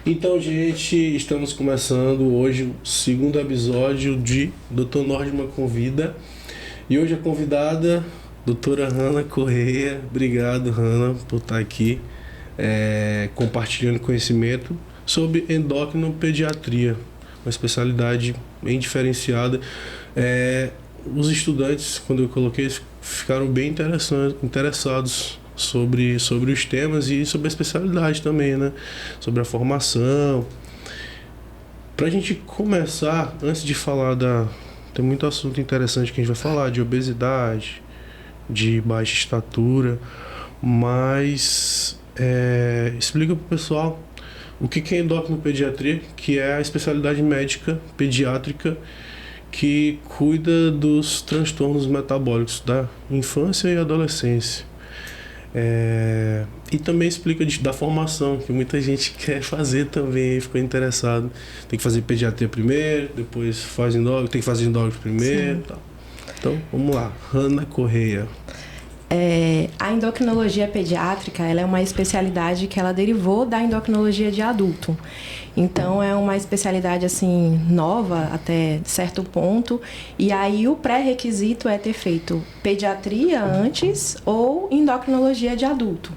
Então, gente, estamos começando hoje o segundo episódio de Dr. Nordman Convida. E hoje a convidada, doutora Hanna Correia. Obrigado, Hanna, por estar aqui compartilhando conhecimento sobre endocrinopediatria, uma especialidade bem diferenciada. Os estudantes, quando eu coloquei, ficaram bem interessados sobre os temas e sobre a especialidade também, né? Sobre a formação. Pra gente começar, antes de falar tem muito assunto interessante que a gente vai falar, de obesidade, de baixa estatura, mas explica pro pessoal o que é endocrinopediatria, que é a especialidade médica pediátrica que cuida dos transtornos metabólicos da infância e adolescência. E também explica da formação, que muita gente quer fazer também, ficou interessado. Tem que fazer pediatria primeiro, depois faz endócrino, tem que fazer endócrino primeiro. Tal. Então, vamos lá. Hanna Correia. A endocrinologia pediátrica, ela é uma especialidade que ela derivou da endocrinologia de adulto. Então, é uma especialidade, assim, nova até certo ponto. E aí, o pré-requisito é ter feito pediatria antes ou endocrinologia de adulto.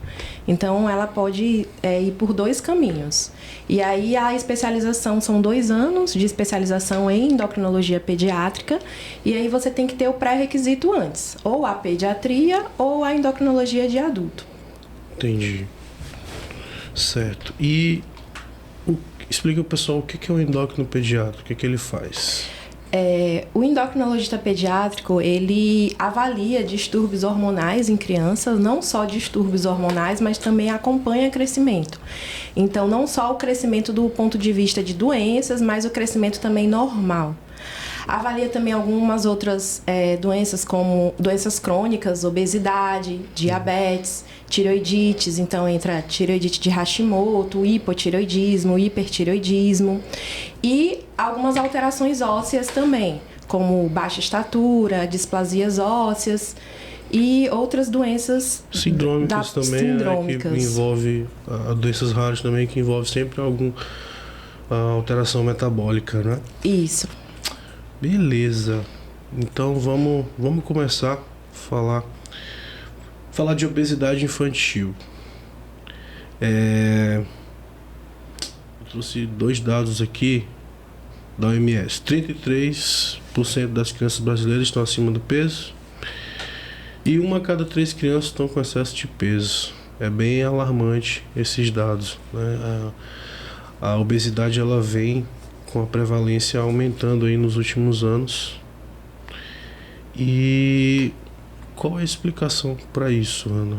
Então, ela pode ir por dois caminhos. E aí, a especialização são 2 anos de especialização em endocrinologia pediátrica. E aí, você tem que ter o pré-requisito antes. Ou a pediatria ou a endocrinologia de adulto. Entendi. Certo. E explica ao pessoal o que é o endócrino pediátrico, o que ele faz. O endocrinologista pediátrico, ele avalia distúrbios hormonais em crianças, não só distúrbios hormonais, mas também acompanha crescimento. Então, não só o crescimento do ponto de vista de doenças, mas o crescimento também normal. Avalia também algumas outras doenças, como doenças crônicas, obesidade, diabetes, tireoidites. Então, entra tireoidite de Hashimoto, hipotireoidismo, hipertireoidismo. E algumas alterações ósseas também, como baixa estatura, displasias ósseas e outras doenças sindrômicas também, sindrômicas. Que envolve doenças raras também, que envolve sempre alguma alteração metabólica, né? Isso. Beleza. Então vamos começar a falar de obesidade infantil. Eu trouxe 2 dados aqui da OMS. 33% das crianças brasileiras estão acima do peso e 1 a cada 3 crianças estão com excesso de peso. É bem alarmante esses dados, né? A obesidade, ela vem com a prevalência aumentando aí nos últimos anos. E qual é a explicação para isso, Ana?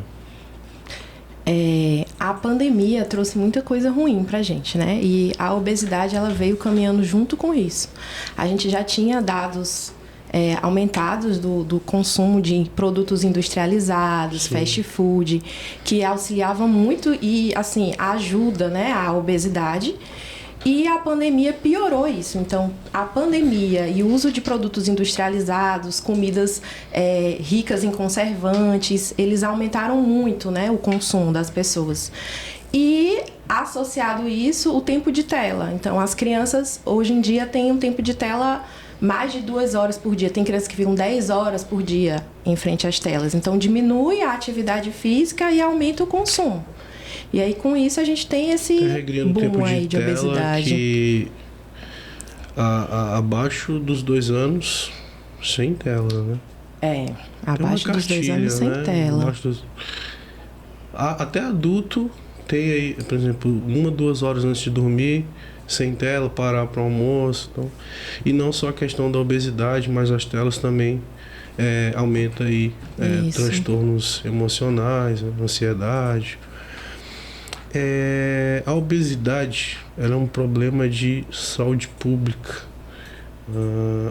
A pandemia trouxe muita coisa ruim pra gente, né? E a obesidade, ela veio caminhando junto com isso. A gente já tinha dados aumentados do consumo de produtos industrializados, sim, fast food, que auxiliavam muito e, assim, ajuda, né, a obesidade. E a pandemia piorou isso. Então, a pandemia e o uso de produtos industrializados, comidas ricas em conservantes, eles aumentaram muito, né, o consumo das pessoas. E, associado a isso, o tempo de tela. Então, as crianças, hoje em dia, têm um tempo de tela mais de 2 horas por dia. Tem crianças que ficam 10 horas por dia em frente às telas. Então, diminui a atividade física e aumenta o consumo. E aí, com isso, a gente tem esse boom aí de obesidade. Que abaixo dos 2 anos, sem tela, né? Abaixo dos 2 anos, sem tela. Até adulto tem aí, por exemplo, 1 a 2 horas antes de dormir, sem tela, parar para o almoço. Então, e não só a questão da obesidade, mas as telas também aumenta aí transtornos emocionais, ansiedade. A obesidade, ela é um problema de saúde pública.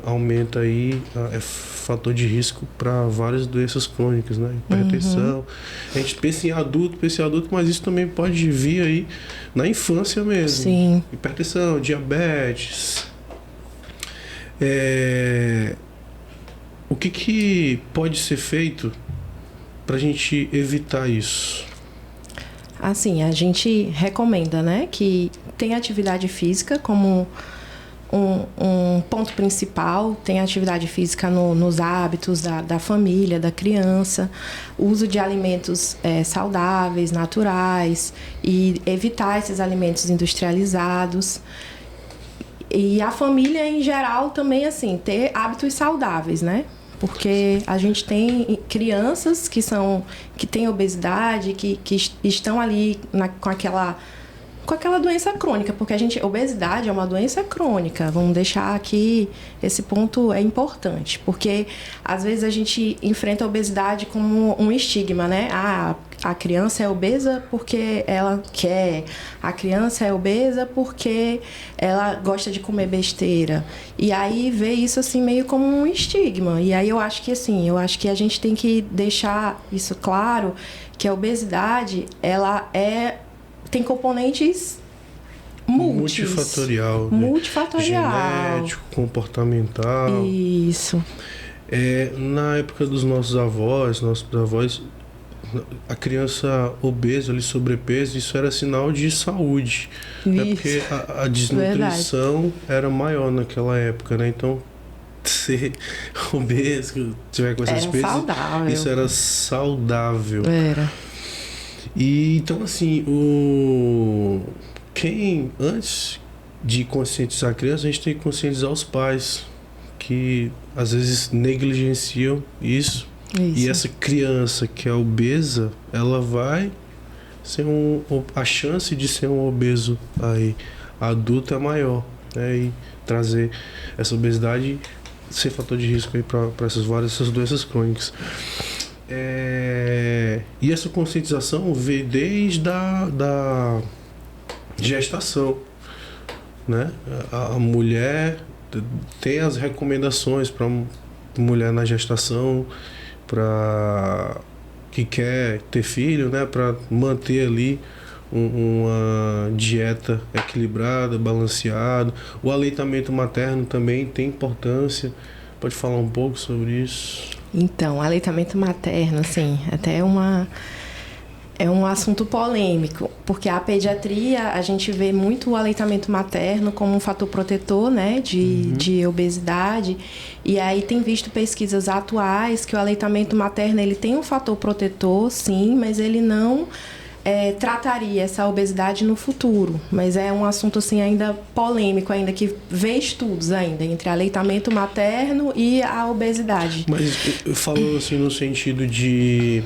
Aumenta aí, fator de risco para várias doenças crônicas, né? Hipertensão. A gente pensa em adulto, mas isso também pode vir aí na infância mesmo. Sim. Hipertensão, diabetes. O que pode ser feito para a gente evitar isso? Assim, a gente recomenda, né, que tem atividade física como um ponto principal, tem atividade física nos hábitos da família, da criança, uso de alimentos saudáveis, naturais, e evitar esses alimentos industrializados. E a família, em geral, também, assim, ter hábitos saudáveis, né? Porque a gente tem crianças que têm obesidade, que estão ali com aquela doença crônica, porque obesidade é uma doença crônica. Vamos deixar aqui, esse ponto é importante, porque às vezes a gente enfrenta a obesidade como um estigma, né? A criança é obesa porque ela quer, a criança é obesa porque ela gosta de comer besteira. E aí vê isso assim meio como um estigma. E aí eu acho que a gente tem que deixar isso claro, que a obesidade, ela tem componentes multifatorial. Genético, comportamental. Isso. Na época dos nossos avós, a criança obesa, ali, sobrepeso, isso era sinal de saúde. Né? Porque a desnutrição era maior naquela época, né? Então, ser obeso, tiver com essas pesos, saudável. Isso era saudável. Era. E então, assim, antes de conscientizar a criança, a gente tem que conscientizar os pais, que às vezes negligenciam isso. E essa criança que é obesa, ela vai ser a chance de ser um obeso aí adulto é maior, né? E trazer essa obesidade ser fator de risco aí para essas doenças crônicas. E essa conscientização veio desde da gestação, né? A mulher tem as recomendações para mulher na gestação, para que quer ter filho, né? Para manter ali uma dieta equilibrada, balanceada. O aleitamento materno também tem importância. Pode falar um pouco sobre isso? Então, aleitamento materno, assim, até é um assunto polêmico, porque a pediatria, a gente vê muito o aleitamento materno como um fator protetor, né, de obesidade, e aí tem visto pesquisas atuais que o aleitamento materno, ele tem um fator protetor, sim, mas ele não trataria essa obesidade no futuro, mas é um assunto assim ainda polêmico, ainda que vê estudos ainda entre aleitamento materno e a obesidade. Mas eu falo assim no sentido de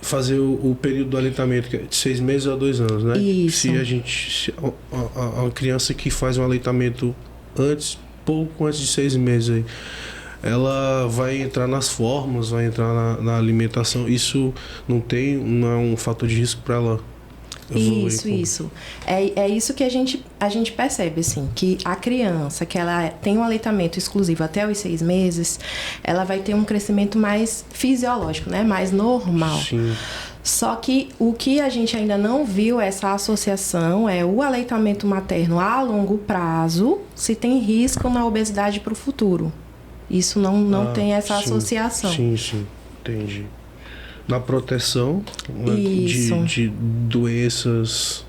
fazer o período do aleitamento, que é de 6 meses a 2 anos, né? Isso. Se a criança que faz um aleitamento pouco antes de 6 meses aí, ela vai entrar nas fórmulas, vai entrar na alimentação. Isso não é um fator de risco para ela evoluir? Isso. É isso que a gente percebe, assim, que a criança que ela tem um aleitamento exclusivo até os 6 meses, ela vai ter um crescimento mais fisiológico, né? Mais normal. Sim. Só que o que a gente ainda não viu essa associação é o aleitamento materno a longo prazo, se tem risco na obesidade para o futuro. Isso não tem essa associação. Sim, entendi. Na proteção Isso. de doenças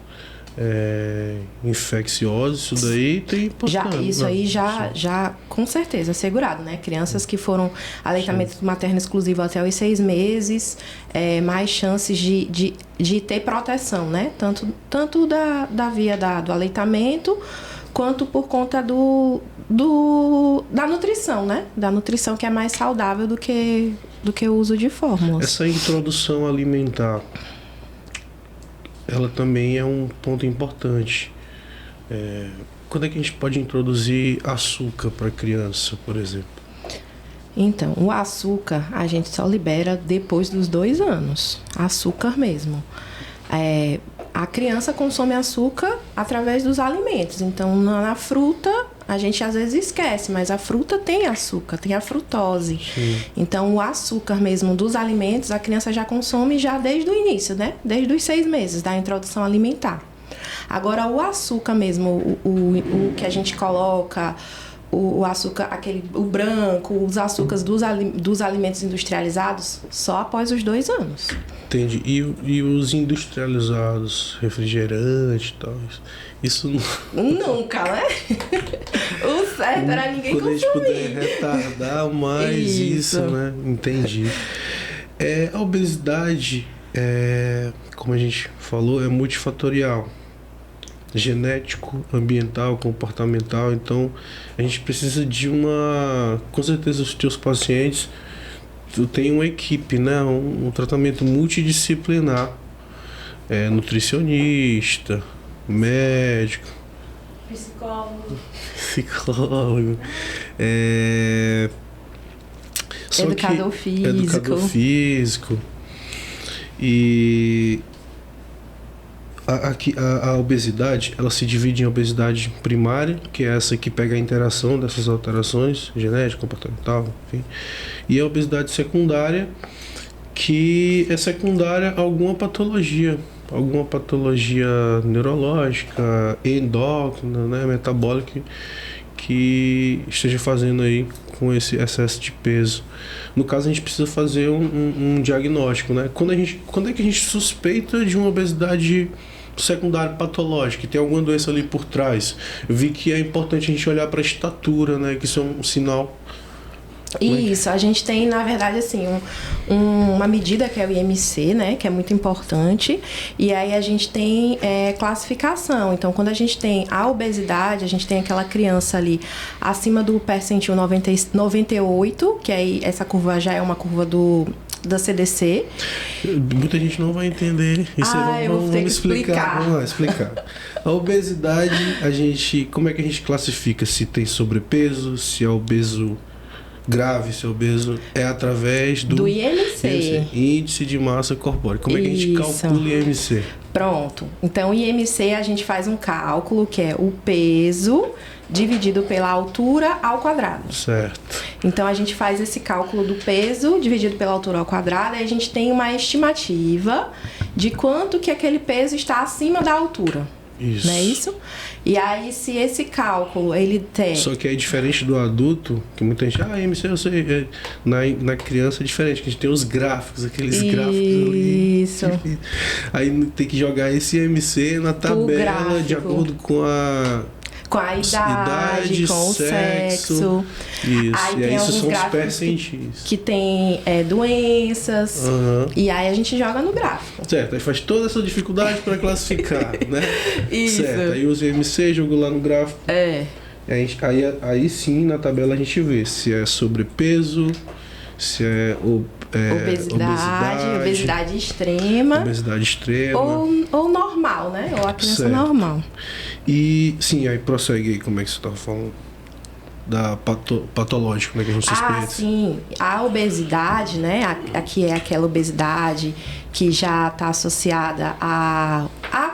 infecciosas, isso daí tem importância. Isso aí já com certeza assegurado, né? Crianças que foram aleitamento materno exclusivo até os 6 meses, mais chances de ter proteção, né? Tanto da via do aleitamento, quanto por conta da nutrição, né? Da nutrição, que é mais saudável do que o uso de fórmulas. Essa introdução alimentar, ela também é um ponto importante. Quando é que a gente pode introduzir açúcar para a criança, por exemplo? Então, o açúcar a gente só libera depois dos 2 anos. Açúcar mesmo. A criança consome açúcar através dos alimentos. Então, na fruta, a gente às vezes esquece, mas a fruta tem açúcar, tem a frutose. Sim. Então, o açúcar mesmo dos alimentos, a criança já consome já desde o início, né? Desde os 6 meses da introdução alimentar. Agora, o açúcar mesmo, o que a gente coloca, o açúcar, o branco, os açúcares dos alimentos industrializados, só após os 2 anos. Entendi. E os industrializados, refrigerante e tal, isso não... Nunca, né? O certo era ninguém quando consumir. Quando a gente puder retardar mais isso, né? Entendi. A obesidade, como a gente falou, é multifatorial. Genético, ambiental, comportamental. Então, a gente precisa de uma... Com certeza, os teus pacientes... Tu tem uma equipe, né? Um tratamento multidisciplinar. Nutricionista, médico, psicólogo, educador físico. E a obesidade, ela se divide em obesidade primária, que é essa que pega a interação dessas alterações genética, comportamental, enfim. E a obesidade secundária, que é secundária a alguma patologia neurológica, endócrina, né, metabólica, que esteja fazendo aí com esse excesso de peso. No caso, a gente precisa fazer um diagnóstico, né? Quando é que a gente suspeita de uma obesidade secundária patológica, que tem alguma doença ali por trás? Eu vi que é importante a gente olhar para a estatura, né? Que isso é um sinal. Isso, a gente tem, na verdade, assim, uma medida que é o IMC, né, que é muito importante, e aí a gente tem classificação. Então, quando a gente tem a obesidade, a gente tem aquela criança ali acima do percentil 98, que aí essa curva já é uma curva da CDC. Muita gente não vai entender. Isso vamos explicar. Vamos lá, explicar. A obesidade, como é que a gente classifica? Se tem sobrepeso, se é obeso grave, se é obeso, é através do IMC. Índice de massa corpórea. Como é que a gente calcula o IMC? Pronto. Então, o IMC a gente faz um cálculo que é o peso dividido pela altura ao quadrado. Certo. Então, a gente faz esse cálculo do peso dividido pela altura ao quadrado e a gente tem uma estimativa de quanto que aquele peso está acima da altura. Isso. Não é isso? E aí, se esse cálculo, ele tem... Só que é diferente do adulto, que muita gente... IMC, eu sei. Na criança é diferente, que a gente tem os gráficos, aqueles gráficos ali. Isso. Aí tem que jogar esse IMC na tabela de acordo com a idade, com o sexo. Isso. Aí esses são os percentis. Que tem doenças. E aí a gente joga no gráfico. Certo, aí faz toda essa dificuldade para classificar, né? Isso. Certo, aí usa o IMC, jogou lá no gráfico. Aí sim, na tabela a gente vê se é sobrepeso, se é obesidade extrema. Ou normal, né? Ou a criança normal. E sim, aí prossegue aí, como é que você estava falando? Da patológico, né, que a gente suspeita. Sim. A obesidade, né? Aqui é aquela obesidade que já está associada à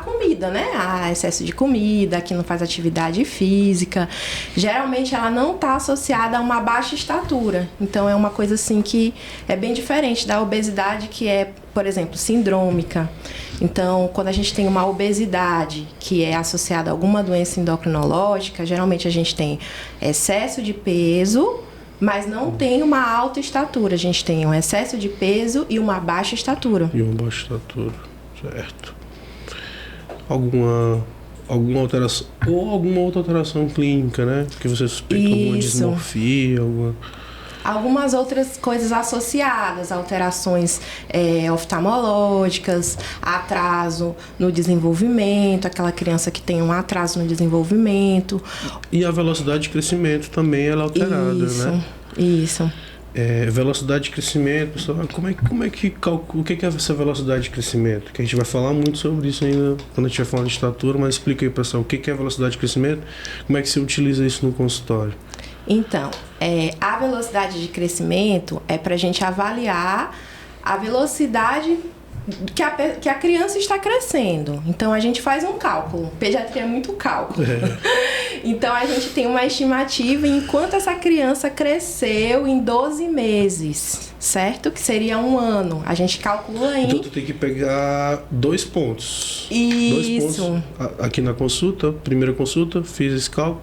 comida, né? A excesso de comida, que não faz atividade física. Geralmente ela não está associada a uma baixa estatura. Então é uma coisa assim que é bem diferente da obesidade que é, por exemplo, sindrômica. Então, quando a gente tem uma obesidade que é associada a alguma doença endocrinológica, geralmente a gente tem excesso de peso, mas não tem uma alta estatura. A gente tem um excesso de peso e uma baixa estatura. Certo. Alguma alteração, ou alguma outra alteração clínica, né? Que você suspeita alguma dismorfia, algumas outras coisas associadas, alterações oftalmológicas, atraso no desenvolvimento, aquela criança que tem um atraso no desenvolvimento. E a velocidade de crescimento também ela é alterada, né? Isso. Velocidade de crescimento, pessoal, como é que calcula, o que é essa velocidade de crescimento? Que a gente vai falar muito sobre isso ainda quando a gente vai falar de estatura, mas explica aí, pessoal, o que é velocidade de crescimento? Como é que você utiliza isso no consultório? Então, a velocidade de crescimento é para a gente avaliar a velocidade que a criança está crescendo. Então, a gente faz um cálculo. Pediatria é muito cálculo. Então, a gente tem uma estimativa em quanto essa criança cresceu em 12 meses, certo? Que seria um ano. A gente calcula em... Então, tu tem que pegar 2 pontos. Isso. 2 pontos aqui na consulta, primeira consulta, fiz esse cálculo.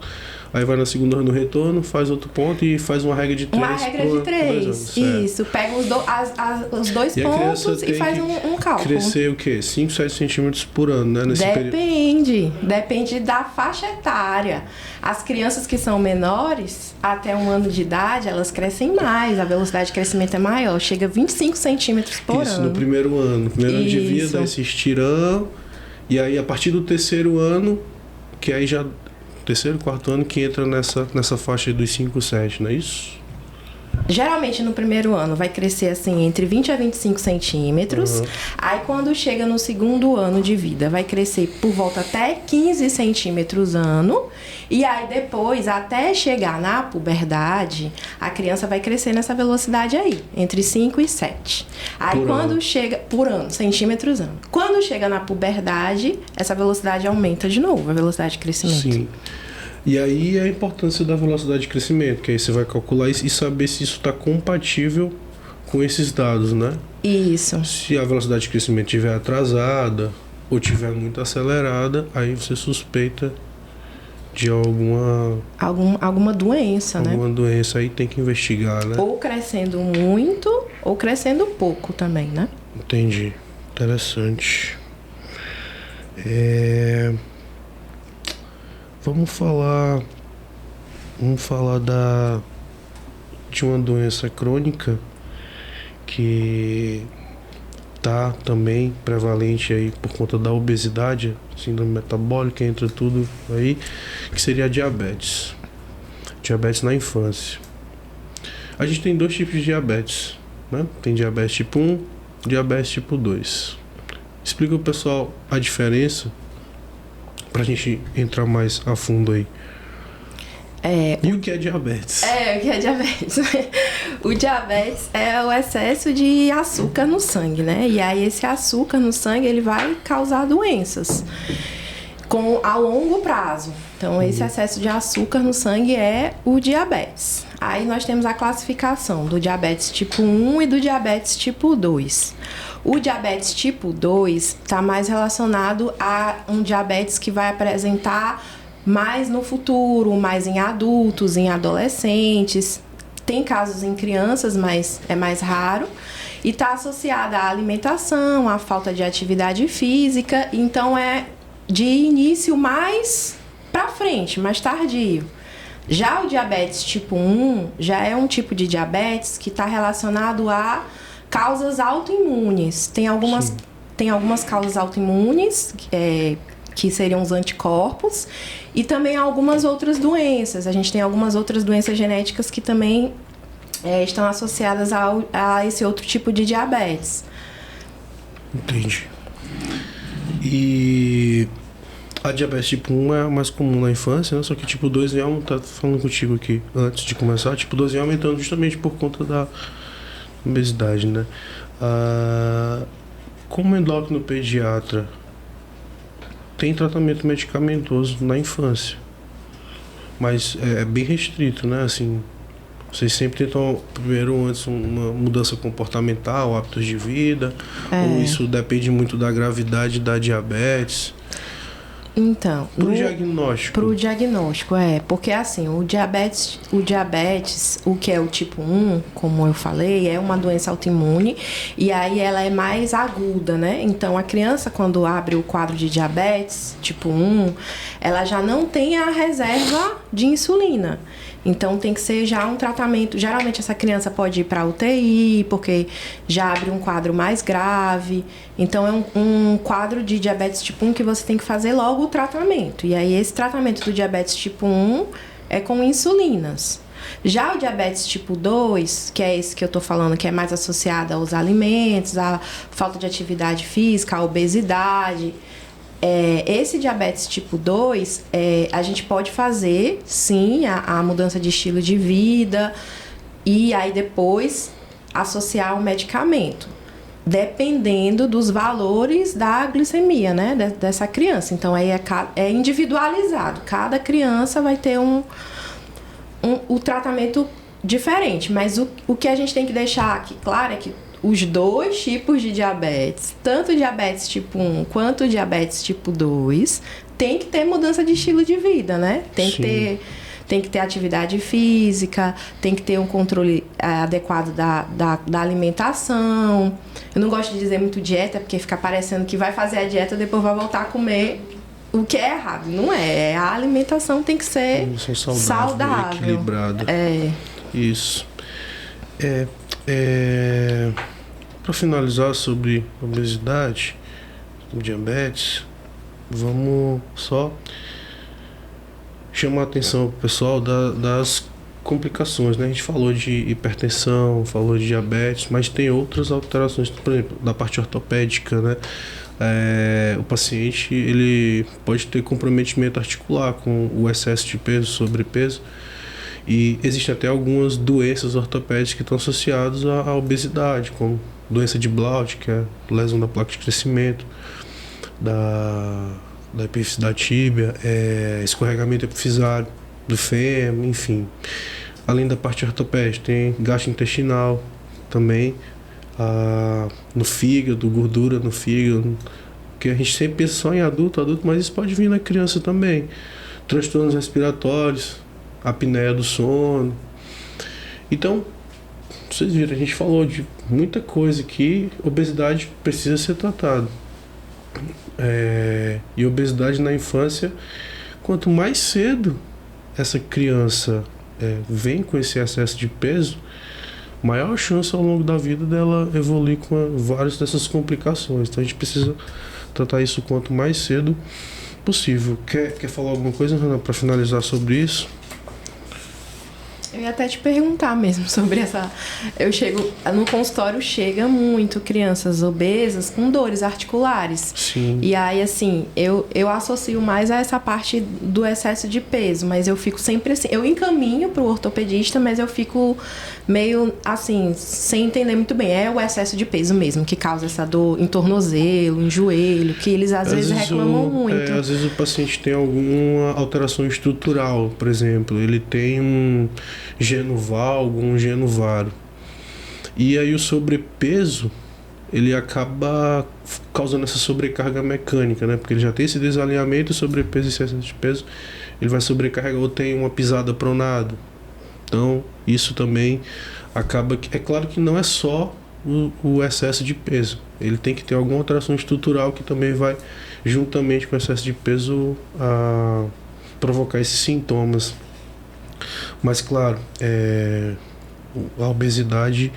Aí vai na segunda no retorno, faz outro ponto e faz uma regra de 3. Uma regra de 3, isso. Pega os dois pontos e faz um cálculo. Crescer o quê? 5, 7 centímetros por ano, né? Nesse Depende da faixa etária. As crianças que são menores, até 1 ano de idade, elas crescem mais, a velocidade de crescimento é maior, chega a 25 centímetros por ano. Isso, no primeiro ano. No primeiro ano de vida, esse estirão. E aí, a partir do terceiro ano, que aí já... Terceiro, quarto ano, que entra nessa faixa dos 5, 7, não é isso? Geralmente no primeiro ano vai crescer assim entre 20 a 25 centímetros. Aí quando chega no segundo ano de vida vai crescer por volta até 15 centímetros ano. E aí depois, até chegar na puberdade, a criança vai crescer nessa velocidade aí, entre 5 e 7. Aí chega por ano, centímetros ano. Quando chega na puberdade, essa velocidade aumenta de novo, a velocidade de crescimento. Sim. E aí a importância da velocidade de crescimento, que aí você vai calcular e saber se isso está compatível com esses dados, né? Isso. Se a velocidade de crescimento estiver atrasada ou estiver muito acelerada, aí você suspeita de alguma doença, né? Alguma doença aí tem que investigar, né? Ou crescendo muito ou crescendo pouco também, né? Entendi. Interessante. Vamos falar de uma doença crônica que tá também prevalente aí por conta da obesidade, síndrome metabólica, entre tudo aí, que seria a diabetes. Diabetes na infância. A gente tem 2 tipos de diabetes, né? Tem diabetes tipo 1, diabetes tipo 2. Explica pro pessoal a diferença pra gente entrar mais a fundo aí. E o que é diabetes? O que é diabetes? O diabetes é o excesso de açúcar no sangue, né? E aí esse açúcar no sangue, ele vai causar doenças a longo prazo. Então, esse excesso de açúcar no sangue é o diabetes. Aí nós temos a classificação do diabetes tipo 1 e do diabetes tipo 2. O diabetes tipo 2 está mais relacionado a um diabetes que vai apresentar mais no futuro, mais em adultos, em adolescentes. Tem casos em crianças, mas é mais raro. E está associada à alimentação, à falta de atividade física. Então, é de início mais para frente, mais tardio. Já o diabetes tipo 1 já é um tipo de diabetes que está relacionado a causas autoimunes. Tem algumas causas autoimunes, que seriam os anticorpos, e também algumas outras doenças. A gente tem algumas outras doenças genéticas que também estão associadas a esse outro tipo de diabetes. Entendi. E a diabetes tipo 1 é mais comum na infância, né? Só que tipo 2 tá falando contigo aqui antes de começar, tipo 2 aumentando justamente por conta da obesidade, né? Como endócrino pediatra, tem tratamento medicamentoso na infância, mas é bem restrito, né? Assim, vocês sempre tentam primeiro antes uma mudança comportamental, hábitos de vida, ou isso depende muito da gravidade da diabetes? Então, pro diagnóstico, porque assim, o diabetes, o que é o tipo 1, como eu falei, é uma doença autoimune, e aí ela é mais aguda, né? Então, a criança, quando abre o quadro de diabetes tipo 1, ela já não tem a reserva de insulina. Então, tem que ser já um tratamento. Geralmente, essa criança pode ir para UTI, porque já abre um quadro mais grave. Então, é um quadro de diabetes tipo 1 que você tem que fazer logo o tratamento. E aí, esse tratamento do diabetes tipo 1 é com insulinas. Já o diabetes tipo 2, que é esse que eu tô falando, que é mais associado aos alimentos, à falta de atividade física, à obesidade... esse diabetes tipo 2, a gente pode fazer, sim, a mudança de estilo de vida e aí depois associar o medicamento, dependendo dos valores da glicemia, né, dessa criança. Então, aí é individualizado. Cada criança vai ter o tratamento diferente, mas o que a gente tem que deixar aqui claro é que os 2 tipos de diabetes, tanto o diabetes tipo 1 quanto o diabetes tipo 2, tem que ter mudança de estilo de vida, né? Tem que ter tem que ter atividade física, tem que ter um controle adequado da alimentação. Eu não gosto de dizer muito dieta, porque fica parecendo que vai fazer a dieta e depois vai voltar a comer o que é errado. Não é. A alimentação tem que ser saudável, equilibrada. Isso. Para finalizar sobre obesidade, diabetes, vamos só chamar a atenção pro pessoal das complicações, né? A gente falou de hipertensão, falou de diabetes, mas tem outras alterações, por exemplo, da parte ortopédica, né? O paciente ele pode ter comprometimento articular com o excesso de peso, sobrepeso, e existem até algumas doenças ortopédicas que estão associadas à obesidade, como doença de Blood, que é lesão da placa de crescimento, da epífice da tíbia, escorregamento epifisário do fêmur, enfim. Além da parte ortopédica, tem gastrointestinal também, no fígado, gordura no fígado, que a gente sempre pensa só em adulto, mas isso pode vir na criança também. Transtornos respiratórios, apneia do sono. Então, vocês viram, a gente falou de muita coisa que obesidade precisa ser tratada. E obesidade na infância, quanto mais cedo essa criança vem com esse excesso de peso, maior chance ao longo da vida dela evoluir com várias dessas complicações. Então a gente precisa tratar isso quanto mais cedo possível. Quer falar alguma coisa, Hannah, para finalizar sobre isso? Eu ia até te perguntar mesmo sobre essa... No consultório chega muito crianças obesas com dores articulares. Sim. E aí, assim, eu associo mais a essa parte do excesso de peso, mas eu fico sempre assim... Eu encaminho pro ortopedista, mas eu fico meio, assim, sem entender muito bem. É o excesso de peso mesmo que causa essa dor em tornozelo, em joelho, que eles às vezes reclamam muito. Às vezes o paciente tem alguma alteração estrutural, por exemplo. Ele tem um geno valgo, um geno varo. E aí o sobrepeso, ele acaba causando essa sobrecarga mecânica, né? Porque ele já tem esse desalinhamento, sobrepeso e excesso de peso, ele vai sobrecarregar ou tem uma pisada pronada. Então, isso também acaba... É claro que não é só o excesso de peso. Ele tem que ter alguma alteração estrutural que também vai, juntamente com o excesso de peso, a provocar esses sintomas. Mas, claro, a obesidade,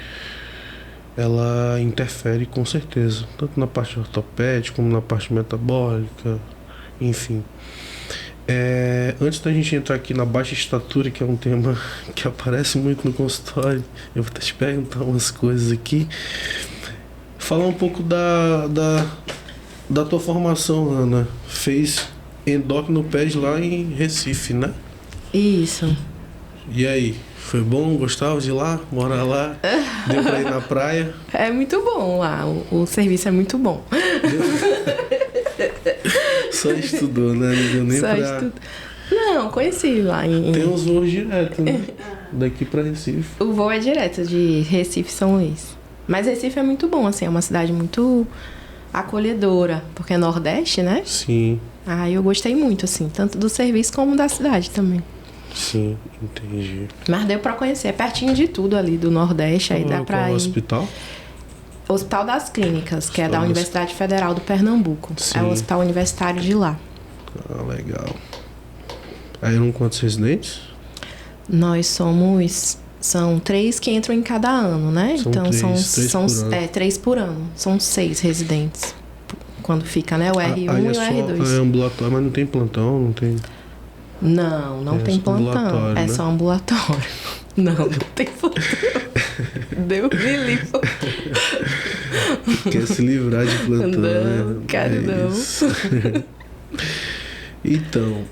ela interfere com certeza, tanto na parte ortopédica como na parte metabólica, enfim. Antes da gente entrar aqui na baixa estatura, que é um tema que aparece muito no consultório, eu vou te perguntar umas coisas aqui. Falar um pouco da tua formação, Ana. Fez endocrinoped lá em Recife, né? Isso. E aí? Foi bom? Gostava de ir lá? Morar lá? Deu pra ir na praia? É muito bom lá. O serviço é muito bom. Só estudou, né? Não deu nem pra... Não, conheci lá em... Tem uns voos direto, né? Daqui pra Recife. O voo é direto de Recife São Luís. Mas Recife é muito bom, assim. É uma cidade muito acolhedora. Porque é Nordeste, né? Sim. Eu gostei muito, assim. Tanto do serviço como da cidade também. Sim, entendi. Mas deu pra conhecer. É pertinho de tudo ali do Nordeste. Aí dá pra ir... hospital? Hospital das Clínicas, que é da Universidade Federal do Pernambuco. Sim. É o hospital universitário de lá. Legal. Aí eram quantos residentes? Nós são 3 que entram em cada ano, né? São então 3 são por ano. 3 por ano. São 6 residentes. Quando fica, né? O R1 e o R2. É ambulatório, mas não tem plantão, não tem... Não tem plantão. É só ambulatório. Não tem plantão. Deus me livre. Quer se livrar de plantão, não, quero não. Então,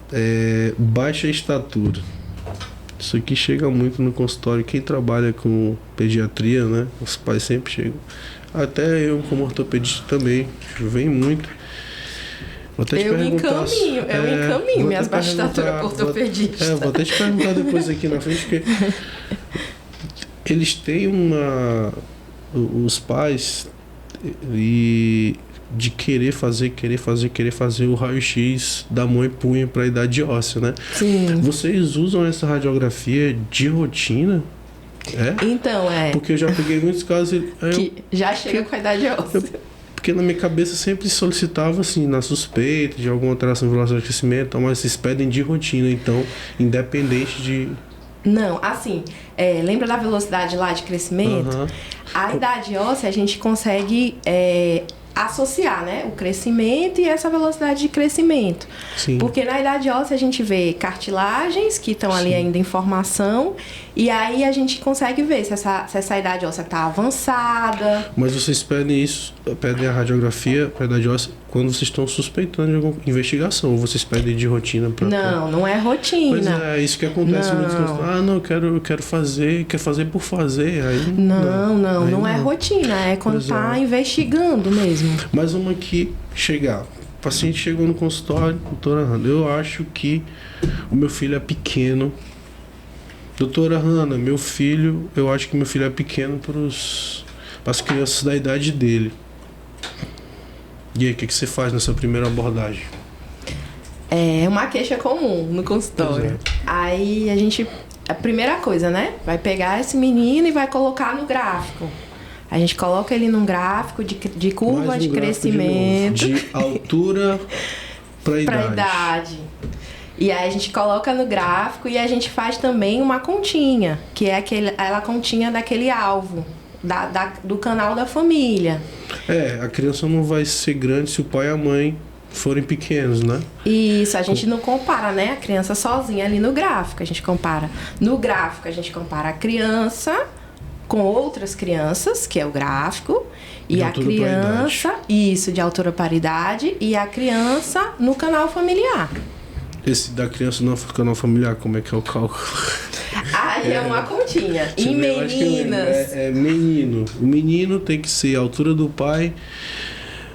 baixa estatura. Isso aqui chega muito no consultório. Quem trabalha com pediatria, né? Os pais sempre chegam. Até eu, como ortopedista, também. Vem muito. Vou até te perguntar. Eu encaminho minhas baixas estaturas para ortopedista. Vou até te perguntar depois aqui na frente, porque eles têm os pais, e de querer fazer o raio-x da mãe punha para a idade óssea, né? Sim. Vocês usam essa radiografia de rotina? É? Então, Porque eu já peguei muitos casos... que já chega com a idade óssea. Porque na minha cabeça sempre solicitava, assim, na suspeita de alguma alteração de velocidade de crescimento, mas vocês pedem de rotina, então, independente de... Não, assim, lembra da velocidade lá de crescimento? Uhum. A idade óssea a gente consegue associar, né, o crescimento e essa velocidade de crescimento. Sim. Porque na idade óssea a gente vê cartilagens que estão ali ainda em formação e aí a gente consegue ver se essa idade óssea está avançada. Mas vocês pedem a radiografia para a idade óssea quando vocês estão suspeitando de alguma investigação, ou vocês pedem de rotina para... Não é rotina. Pois é, isso que acontece muitos casos. Não, eu quero fazer por fazer. Aí, não é rotina, é quando tá investigando mesmo. Mas vamos aqui chegar. O paciente chegou no consultório, doutora Hanna, eu acho que o meu filho é pequeno. Doutora Hanna, eu acho que meu filho é pequeno para as crianças da idade dele. E aí, o que você faz nessa primeira abordagem? É uma queixa comum no consultório. Aí a primeira coisa, né? Vai pegar esse menino e vai colocar no gráfico. A gente coloca ele num gráfico de curva de crescimento. De altura para idade. E aí a gente coloca no gráfico e a gente faz também uma continha, que é aquela continha daquele alvo, do canal da família. A criança não vai ser grande se o pai e a mãe forem pequenos, né? Isso, a gente não compara, né, a criança sozinha ali no gráfico, a gente compara. No gráfico a gente compara a criança com outras crianças, que é o gráfico, e a criança, de altura para idade, e a criança no canal familiar. Esse da criança no canal familiar, como é que é o cálculo? Aí é uma continha. E meninas? Menino. O menino tem que ser a altura do pai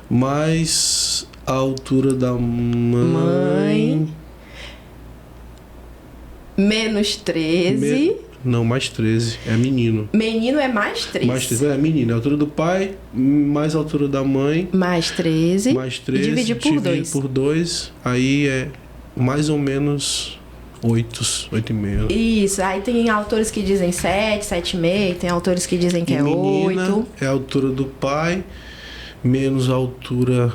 mais a altura da mãe. Menos 13. Não, mais 13. É menino. Menino é mais 13. Mais 13. É menino. A altura do pai mais a altura da mãe. Mais 13. Mais 13. Divide por 2. Aí é mais ou menos 8,5. Isso. Aí tem autores que dizem 7, 7,5. Tem autores que dizem que é 8. É a altura do pai menos a altura...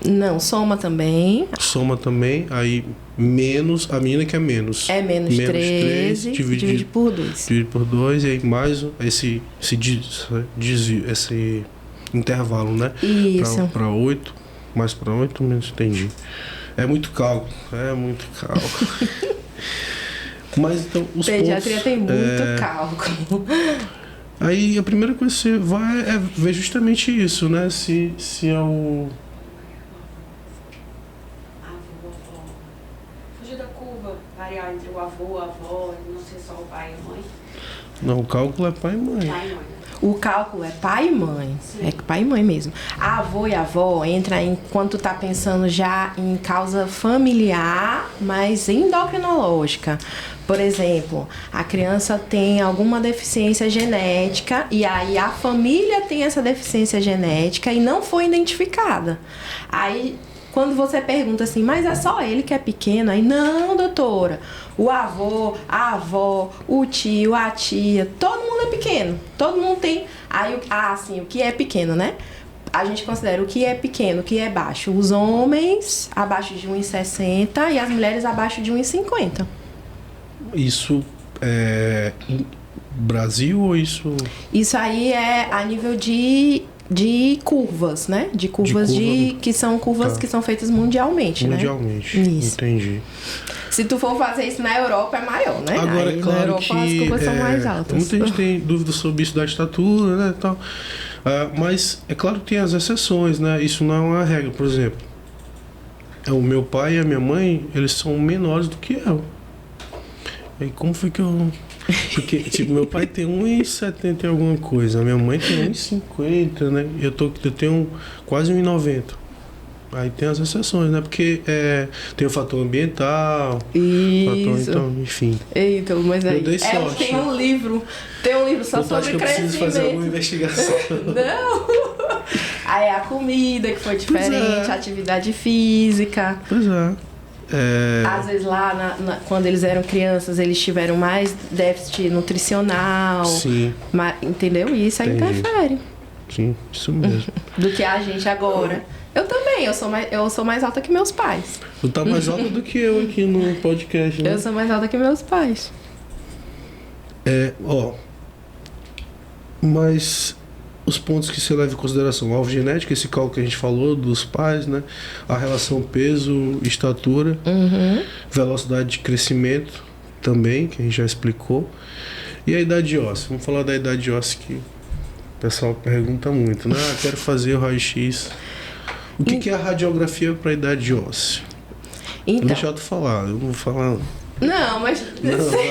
Não, soma também. Aí menos a menina que é menos. É menos 13, divide por 2. Divide por 2 e aí mais esse desvio, esse intervalo, né? Isso. Para 8, mais para 8, menos, entendi. É muito cálculo. Mas então, os Pediatria pontos... tem muito cálculo. Aí a primeira coisa que você vai é ver justamente isso, né? Se é o... Variar entre o avô, a avó, não ser só o pai e a mãe? Não, o cálculo é pai e mãe. Pai e mãe. O cálculo é pai e mãe. Sim. É pai e mãe mesmo. A avô e a avó entra enquanto tá pensando já em causa familiar, mas endocrinológica. Por exemplo, a criança tem alguma deficiência genética e aí a família tem essa deficiência genética e não foi identificada. Aí... Quando você pergunta assim, mas é só ele que é pequeno? Aí, não, doutora. O avô, a avó, o tio, a tia, todo mundo é pequeno. Todo mundo tem... Aí, o que é pequeno, né? A gente considera o que é pequeno, o que é baixo. Os homens abaixo de 1,60 e as mulheres abaixo de 1,50. Isso é Brasil ou isso... Isso aí é a nível de curvas, né? De curva, que são curvas que são feitas mundialmente, né? Mundialmente, isso. Entendi. Se tu for fazer isso na Europa, é maior, né? Agora, aí, claro na Europa, que as curvas são mais altas. Muita gente tem dúvida sobre isso da estatura, né, tal. Mas é claro que tem as exceções, né? Isso não é uma regra. Por exemplo, o meu pai e a minha mãe, eles são menores do que eu. E como foi que eu... Porque, tipo, meu pai tem 1,70 e alguma coisa, a minha mãe tem 1,50, né? Eu tenho quase 1,90. Aí tem as exceções, né? Porque tem o fator ambiental, então, enfim. Então, mas aí... Eu dei sorte. Tem um livro só sobre crescimento. Eu preciso fazer alguma investigação. Não! Aí a comida que foi diferente, a atividade física. Pois é. Às vezes lá, quando eles eram crianças, eles tiveram mais déficit nutricional. Sim. Entendeu? E isso aí interfere. Sim, isso mesmo. Do que a gente agora. Eu também, eu sou mais alta que meus pais. Tu tá mais alta do que eu aqui no podcast, né? Eu sou mais alta que meus pais. Mas os pontos que você leva em consideração, a alvogenética, esse cálculo que a gente falou dos pais, né? A relação peso, estatura, velocidade de crescimento também, que a gente já explicou. E a idade óssea. Vamos falar da idade óssea que o pessoal pergunta muito, né? Quero fazer o raio-x. O que é a radiografia para a idade óssea? Então, deixa eu te falar, eu não vou falar. Não, mas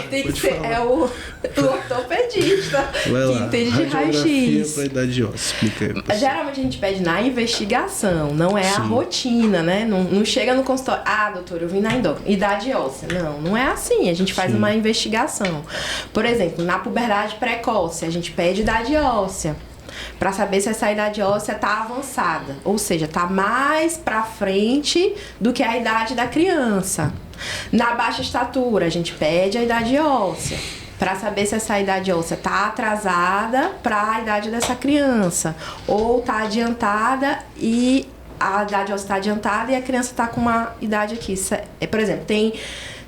tem que ser. É o ortopedista que entende de raio-x. Para a idade óssea, explica aí. Pessoal. Geralmente a gente pede na investigação, não é a rotina, né? Não chega no consultório, doutor, eu vim na endócrina, idade óssea. Não é assim. A gente faz uma investigação. Por exemplo, na puberdade precoce, a gente pede idade óssea. Para saber se essa idade óssea está avançada, ou seja, está mais para frente do que a idade da criança. Na baixa estatura, a gente pede a idade óssea para saber se essa idade óssea está atrasada para a idade dessa criança ou está adiantada e a idade óssea está adiantada e a criança está com uma idade aqui. Por exemplo, tem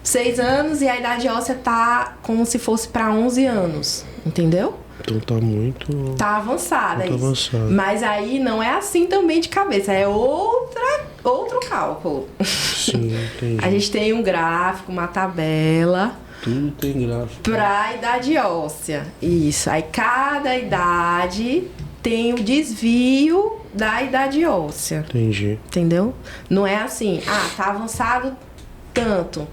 6 anos e a idade óssea está como se fosse para 11 anos, entendeu? Então tá muito... Tá avançada muito isso. Avançado. Mas aí não é assim também de cabeça, é outro cálculo. Sim, entendi. A gente tem um gráfico, uma tabela. Tudo tem gráfico. Pra idade óssea. Isso. Aí cada idade tem o desvio da idade óssea. Entendi. Entendeu? Não é assim, tá avançado tanto.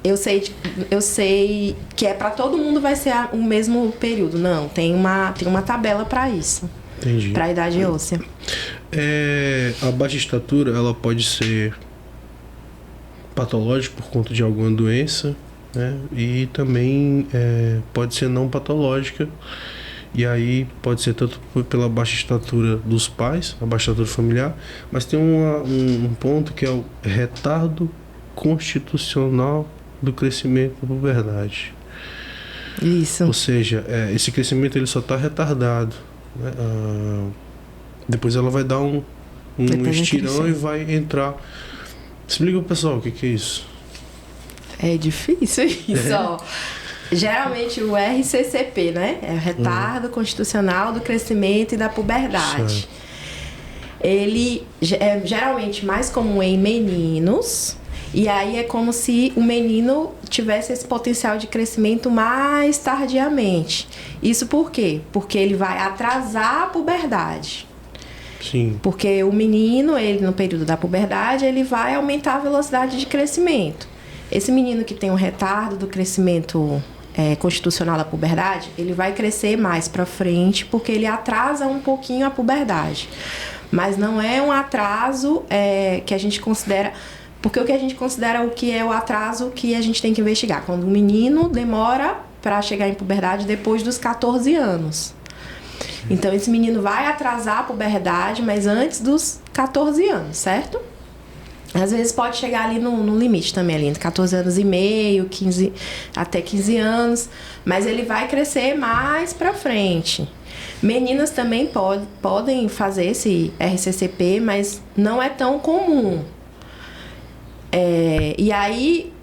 Eu sei que é para todo mundo vai ser o mesmo período. Não, tem uma tabela para isso. Entendi. Para a idade óssea. A baixa estatura, ela pode ser patológica por conta de alguma doença, né? E também pode ser não patológica. E aí pode ser tanto pela baixa estatura dos pais, a baixa estatura familiar, mas tem um ponto que é o retardo constitucional do crescimento da puberdade. Isso. Ou seja, esse crescimento ele só está retardado, né? Depois ela vai dar um estirão e vai entrar. Explica pro pessoal o que é isso. É difícil isso, ó. Geralmente o RCCP, né? É o retardo constitucional do crescimento e da puberdade. Certo. Ele é geralmente mais comum em meninos. E aí é como se o menino tivesse esse potencial de crescimento mais tardiamente. Isso por quê? Porque ele vai atrasar a puberdade. Sim. Porque o menino, ele no período da puberdade, ele vai aumentar a velocidade de crescimento. Esse menino que tem um retardo do crescimento constitucional da puberdade, ele vai crescer mais para frente porque ele atrasa um pouquinho a puberdade. Mas não é um atraso que a gente considera... Porque o que a gente considera o que é o atraso que a gente tem que investigar. Quando o menino demora para chegar em puberdade depois dos 14 anos. Então, esse menino vai atrasar a puberdade, mas antes dos 14 anos, certo? Às vezes pode chegar ali no limite também, ali entre 14 anos e meio, 15, até 15 anos. Mas ele vai crescer mais para frente. Meninas também podem fazer esse RCCP, mas não é tão comum. E aí,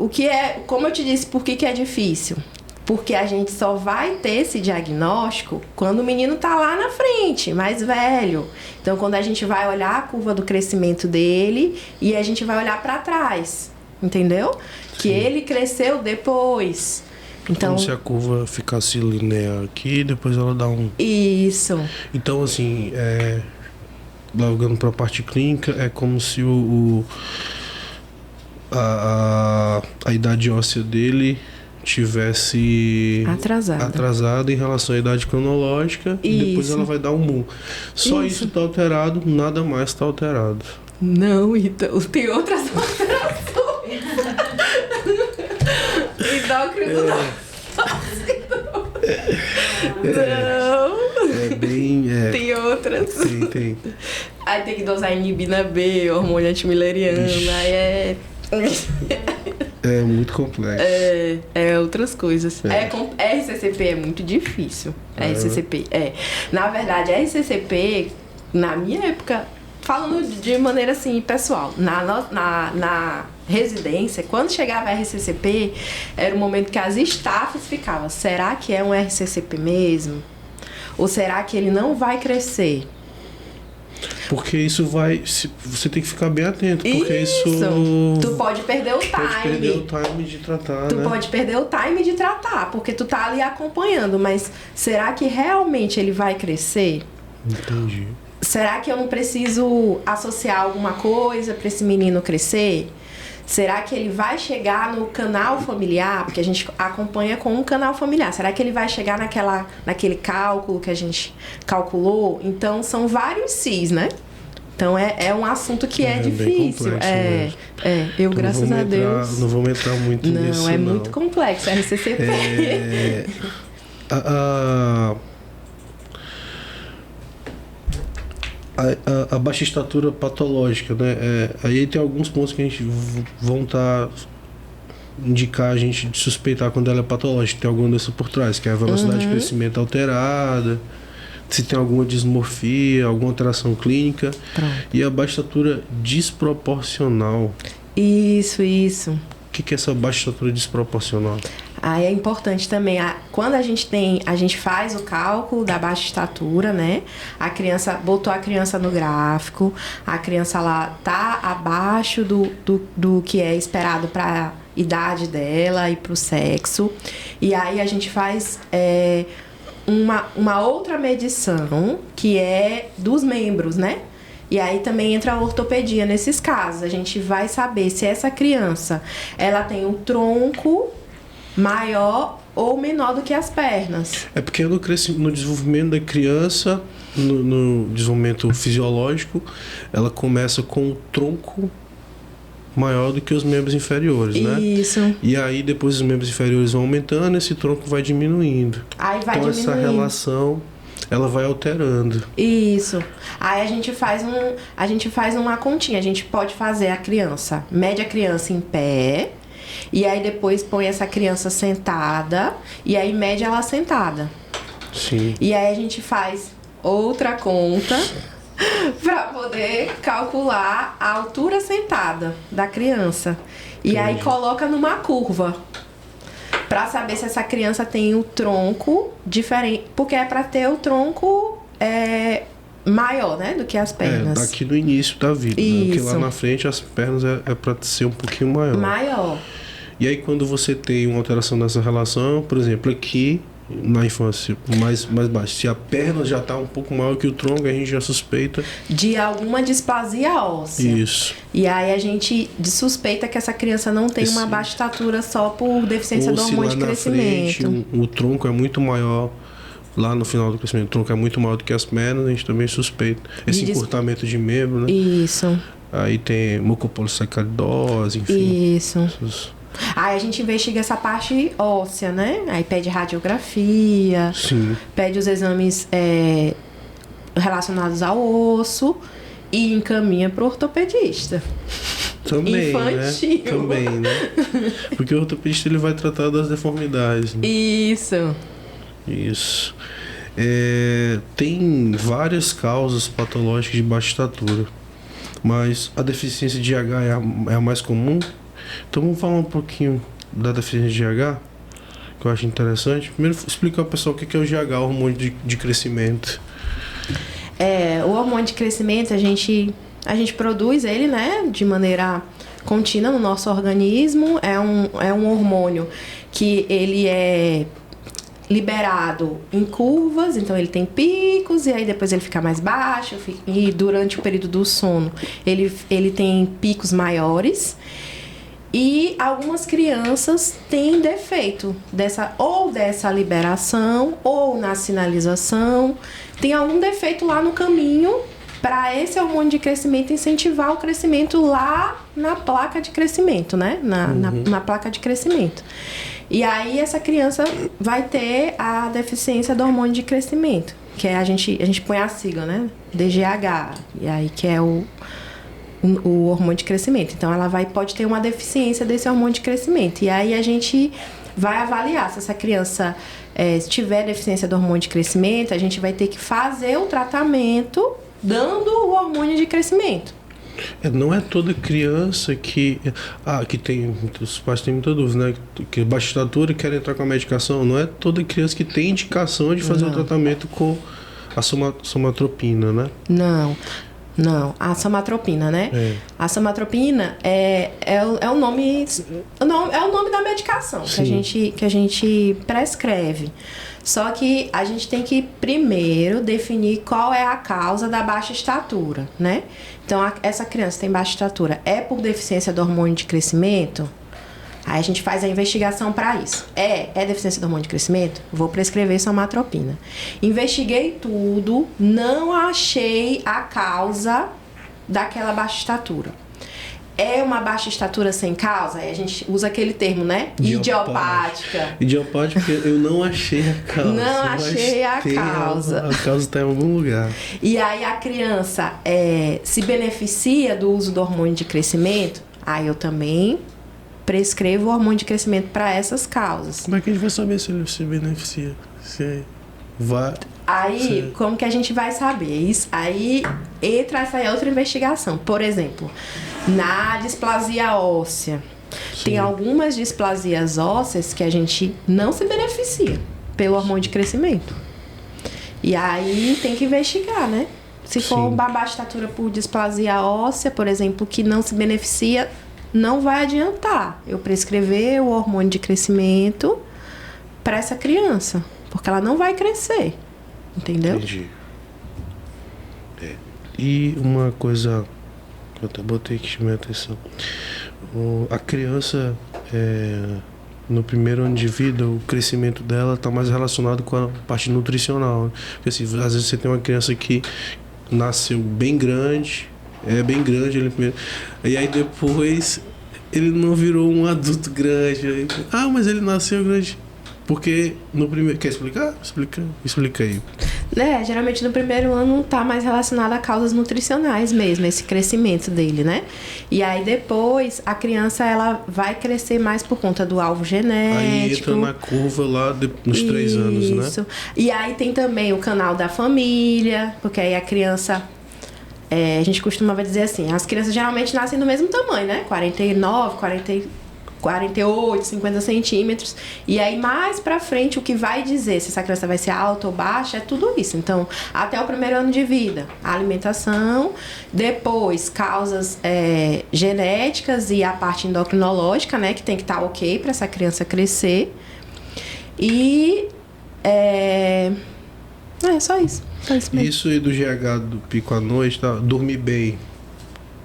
como eu te disse, por que é difícil? Porque a gente só vai ter esse diagnóstico quando o menino tá lá na frente, mais velho. Então, quando a gente vai olhar a curva do crescimento dele e a gente vai olhar para trás, entendeu? Sim. Que ele cresceu depois. Então, como se a curva ficasse linear aqui e depois ela dá um... Isso. Então, assim, jogando para a parte clínica, é como se a idade óssea dele tivesse atrasada em relação à idade cronológica e depois ela vai dar um boom. Só isso está alterado, nada mais está alterado. Não, então tem outras alterações. Endócrino não. É bem... Tem outras. Tem. Aí tem que dosar inibina B, hormônio antimileriano, aí é... É muito complexo. É outras coisas. RCCP é muito difícil. RCCP, Na verdade, RCCP, na minha época, falando de maneira assim, pessoal, na residência, quando chegava RCCP, era o momento que as staffs ficavam, será que é um RCCP mesmo? Ou será que ele não vai crescer? Porque isso vai... Você tem que ficar bem atento, porque isso... Tu pode perder o time. Pode perder o time de tratar, Tu pode perder o time de tratar, porque tu tá ali acompanhando, mas será que realmente ele vai crescer? Entendi. Será que eu não preciso associar alguma coisa para esse menino crescer? Será que ele vai chegar no canal familiar? Porque a gente acompanha com um canal familiar. Será que ele vai chegar naquele cálculo que a gente calculou? Então, são vários sis, né? Então, é um assunto que é difícil. Eu, então, graças a Deus... Não vamos entrar muito nisso, não. É muito complexo, RCCP. A baixa estatura patológica, né? Aí tem alguns pontos que a gente vão indicar a gente de suspeitar quando ela é patológica. Tem alguma doença por trás, que é a velocidade de crescimento alterada, se tem alguma dismorfia, alguma alteração clínica. Pronto. E a baixa estatura desproporcional. Isso. O que é essa baixa estatura desproporcional? Aí é importante também, quando a gente faz o cálculo da baixa estatura, né? Botou a criança no gráfico, a criança lá tá abaixo do que é esperado para idade dela e para o sexo. E aí a gente faz uma outra medição que é dos membros, né? E aí também entra a ortopedia nesses casos. A gente vai saber se essa criança ela tem um tronco maior ou menor do que as pernas. É porque no desenvolvimento da criança, no desenvolvimento fisiológico, ela começa com o tronco maior do que os membros inferiores, né? Isso. E aí depois os membros inferiores vão aumentando, esse tronco vai diminuindo. Aí vai então diminuindo. Essa relação ela vai alterando. Isso. Aí a gente faz uma continha. A gente pode fazer mede a criança em pé, e aí depois põe essa criança sentada, e aí mede ela sentada. Sim. E aí a gente faz outra conta para poder calcular a altura sentada da criança. E aí coloca numa curva para saber se essa criança tem o tronco diferente, porque é para ter o tronco maior, né, do que as pernas. Daqui no início da vida, né? Porque lá na frente as pernas é para ser um pouquinho maior. E aí quando você tem uma alteração nessa relação, por exemplo, aqui na infância mais baixo, se a perna já está um pouco maior que o tronco, a gente já suspeita de alguma displasia óssea. Isso. E aí a gente suspeita que essa criança não tem uma baixa estatura só por deficiência do hormônio de crescimento. Frente, o tronco é muito maior. Lá no final do crescimento, o tronco é muito maior do que as pernas, a gente também suspeita. Esse encurtamento de membro, né? Isso. Aí tem mucopolissacaridose, enfim. Isso. Aí a gente investiga essa parte óssea, né? Aí pede radiografia, Sim. Pede os exames relacionados ao osso e encaminha para o ortopedista. Também, infantil. Né? Também, né? Porque o ortopedista ele vai tratar das deformidades. Né? Isso. Tem várias causas patológicas de baixa estatura, mas a deficiência de H é a mais comum. Então vamos falar um pouquinho da deficiência de GH, que eu acho interessante. Primeiro explicar ao pessoal o que é o GH, o hormônio de crescimento. O hormônio de crescimento, a gente produz ele, né, de maneira contínua no nosso organismo. É um hormônio que ele é liberado em curvas, então ele tem picos e aí depois ele fica mais baixo, e durante o período do sono ele tem picos maiores. E algumas crianças têm defeito dessa liberação ou na sinalização. Tem algum defeito lá no caminho para esse hormônio de crescimento incentivar o crescimento lá na placa de crescimento, né? Na placa de crescimento. E aí essa criança vai ter a deficiência do hormônio de crescimento. que é a gente põe a sigla, né? DGH, e aí que é o hormônio de crescimento. Então, ela pode ter uma deficiência desse hormônio de crescimento. E aí, a gente vai avaliar se essa criança tiver deficiência do hormônio de crescimento, a gente vai ter que fazer o tratamento dando o hormônio de crescimento. Não é toda criança que tem, os pais têm muita dúvida, né? Que baixa estatura e quer entrar com a medicação. Não é toda criança que tem indicação de fazer o tratamento com a somatropina, né? Não, a somatropina, né? A somatropina é o nome da medicação que a gente prescreve. Só que a gente tem que primeiro definir qual é a causa da baixa estatura, né? Então, essa criança tem baixa estatura, é por deficiência do hormônio de crescimento? Aí a gente faz a investigação para isso. É deficiência do hormônio de crescimento? Vou prescrever somatropina. Investiguei tudo, não achei a causa daquela baixa estatura. É uma baixa estatura sem causa? Aí a gente usa aquele termo, né? Idiopática. Idiopática, eu não achei a causa. Não achei a causa. A causa está em algum lugar. E aí a criança se beneficia do uso do hormônio de crescimento? Aí eu também prescrevo o hormônio de crescimento para essas causas. Como é que a gente vai saber se ele se beneficia? Como que a gente vai saber? Isso aí entra essa outra investigação. Por exemplo, na displasia óssea. Sim. Tem algumas displasias ósseas que a gente não se beneficia pelo hormônio de crescimento. E aí tem que investigar, né? Se for uma baixa estatura por displasia óssea, por exemplo, que não se beneficia, não vai adiantar eu prescrever o hormônio de crescimento para essa criança, porque ela não vai crescer, entendeu? Entendi. E uma coisa que eu até botei que chamou a atenção, a criança no primeiro ano de vida, o crescimento dela está mais relacionado com a parte nutricional, né? Porque assim, às vezes você tem uma criança que nasceu bem grande, ele primeiro, e aí depois ele não virou um adulto grande. Aí, mas ele nasceu grande. Porque no primeiro... Quer explicar? Explica aí. Geralmente no primeiro ano tá mais relacionado a causas nutricionais mesmo, esse crescimento dele, né? E aí depois a criança ela vai crescer mais por conta do alvo genético. Aí entra na curva lá nos 3 anos, né? Isso. E aí tem também o canal da família, porque aí a criança... a gente costumava dizer assim, as crianças geralmente nascem do mesmo tamanho, né? 49, 48, 50 centímetros. E aí, mais pra frente, o que vai dizer se essa criança vai ser alta ou baixa é tudo isso. Então, até o primeiro ano de vida, a alimentação, depois, causas genéticas e a parte endocrinológica, né? Que tem que estar ok pra essa criança crescer. E... só isso. Isso aí do GH do pico à noite, tá? Dormir bem,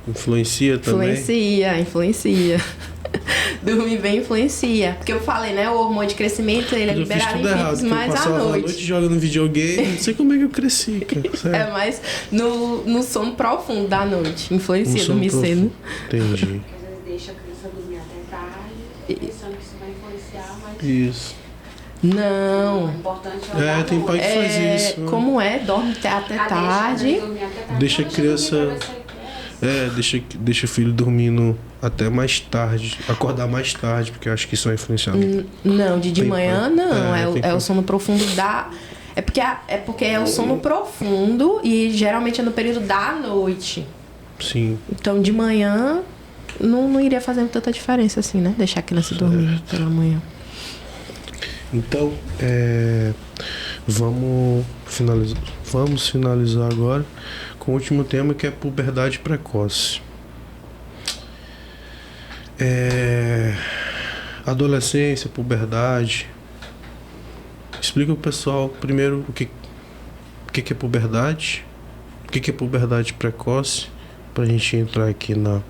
influencia também? Influencia. Dormir bem influencia. Porque eu falei, né? O hormônio de crescimento, ele é liberado em picos mais à noite. A noite jogando videogame, não sei como é que eu cresci, cara. Mais no sono profundo da noite. Influencia, dormir cedo. Entendi. Às vezes deixa a criança dormir até tarde, pensando que isso vai influenciar, mas... Isso. Não. É importante tem pai que faz isso. Como dorme até tarde. Deixa a criança... deixa o filho dormindo até mais tarde, acordar mais tarde, porque eu acho que isso vai influenciar. Não, de manhã não. É o sono profundo da... É porque é o sono profundo e geralmente é no período da noite. Sim. Então de manhã não iria fazer tanta diferença assim, né? Deixar a criança dormir pela manhã. Então, vamos finalizar agora com o último tema, que é puberdade precoce. Adolescência, puberdade. Explica pro pessoal primeiro o que é puberdade, o que é puberdade precoce, pra gente entrar aqui no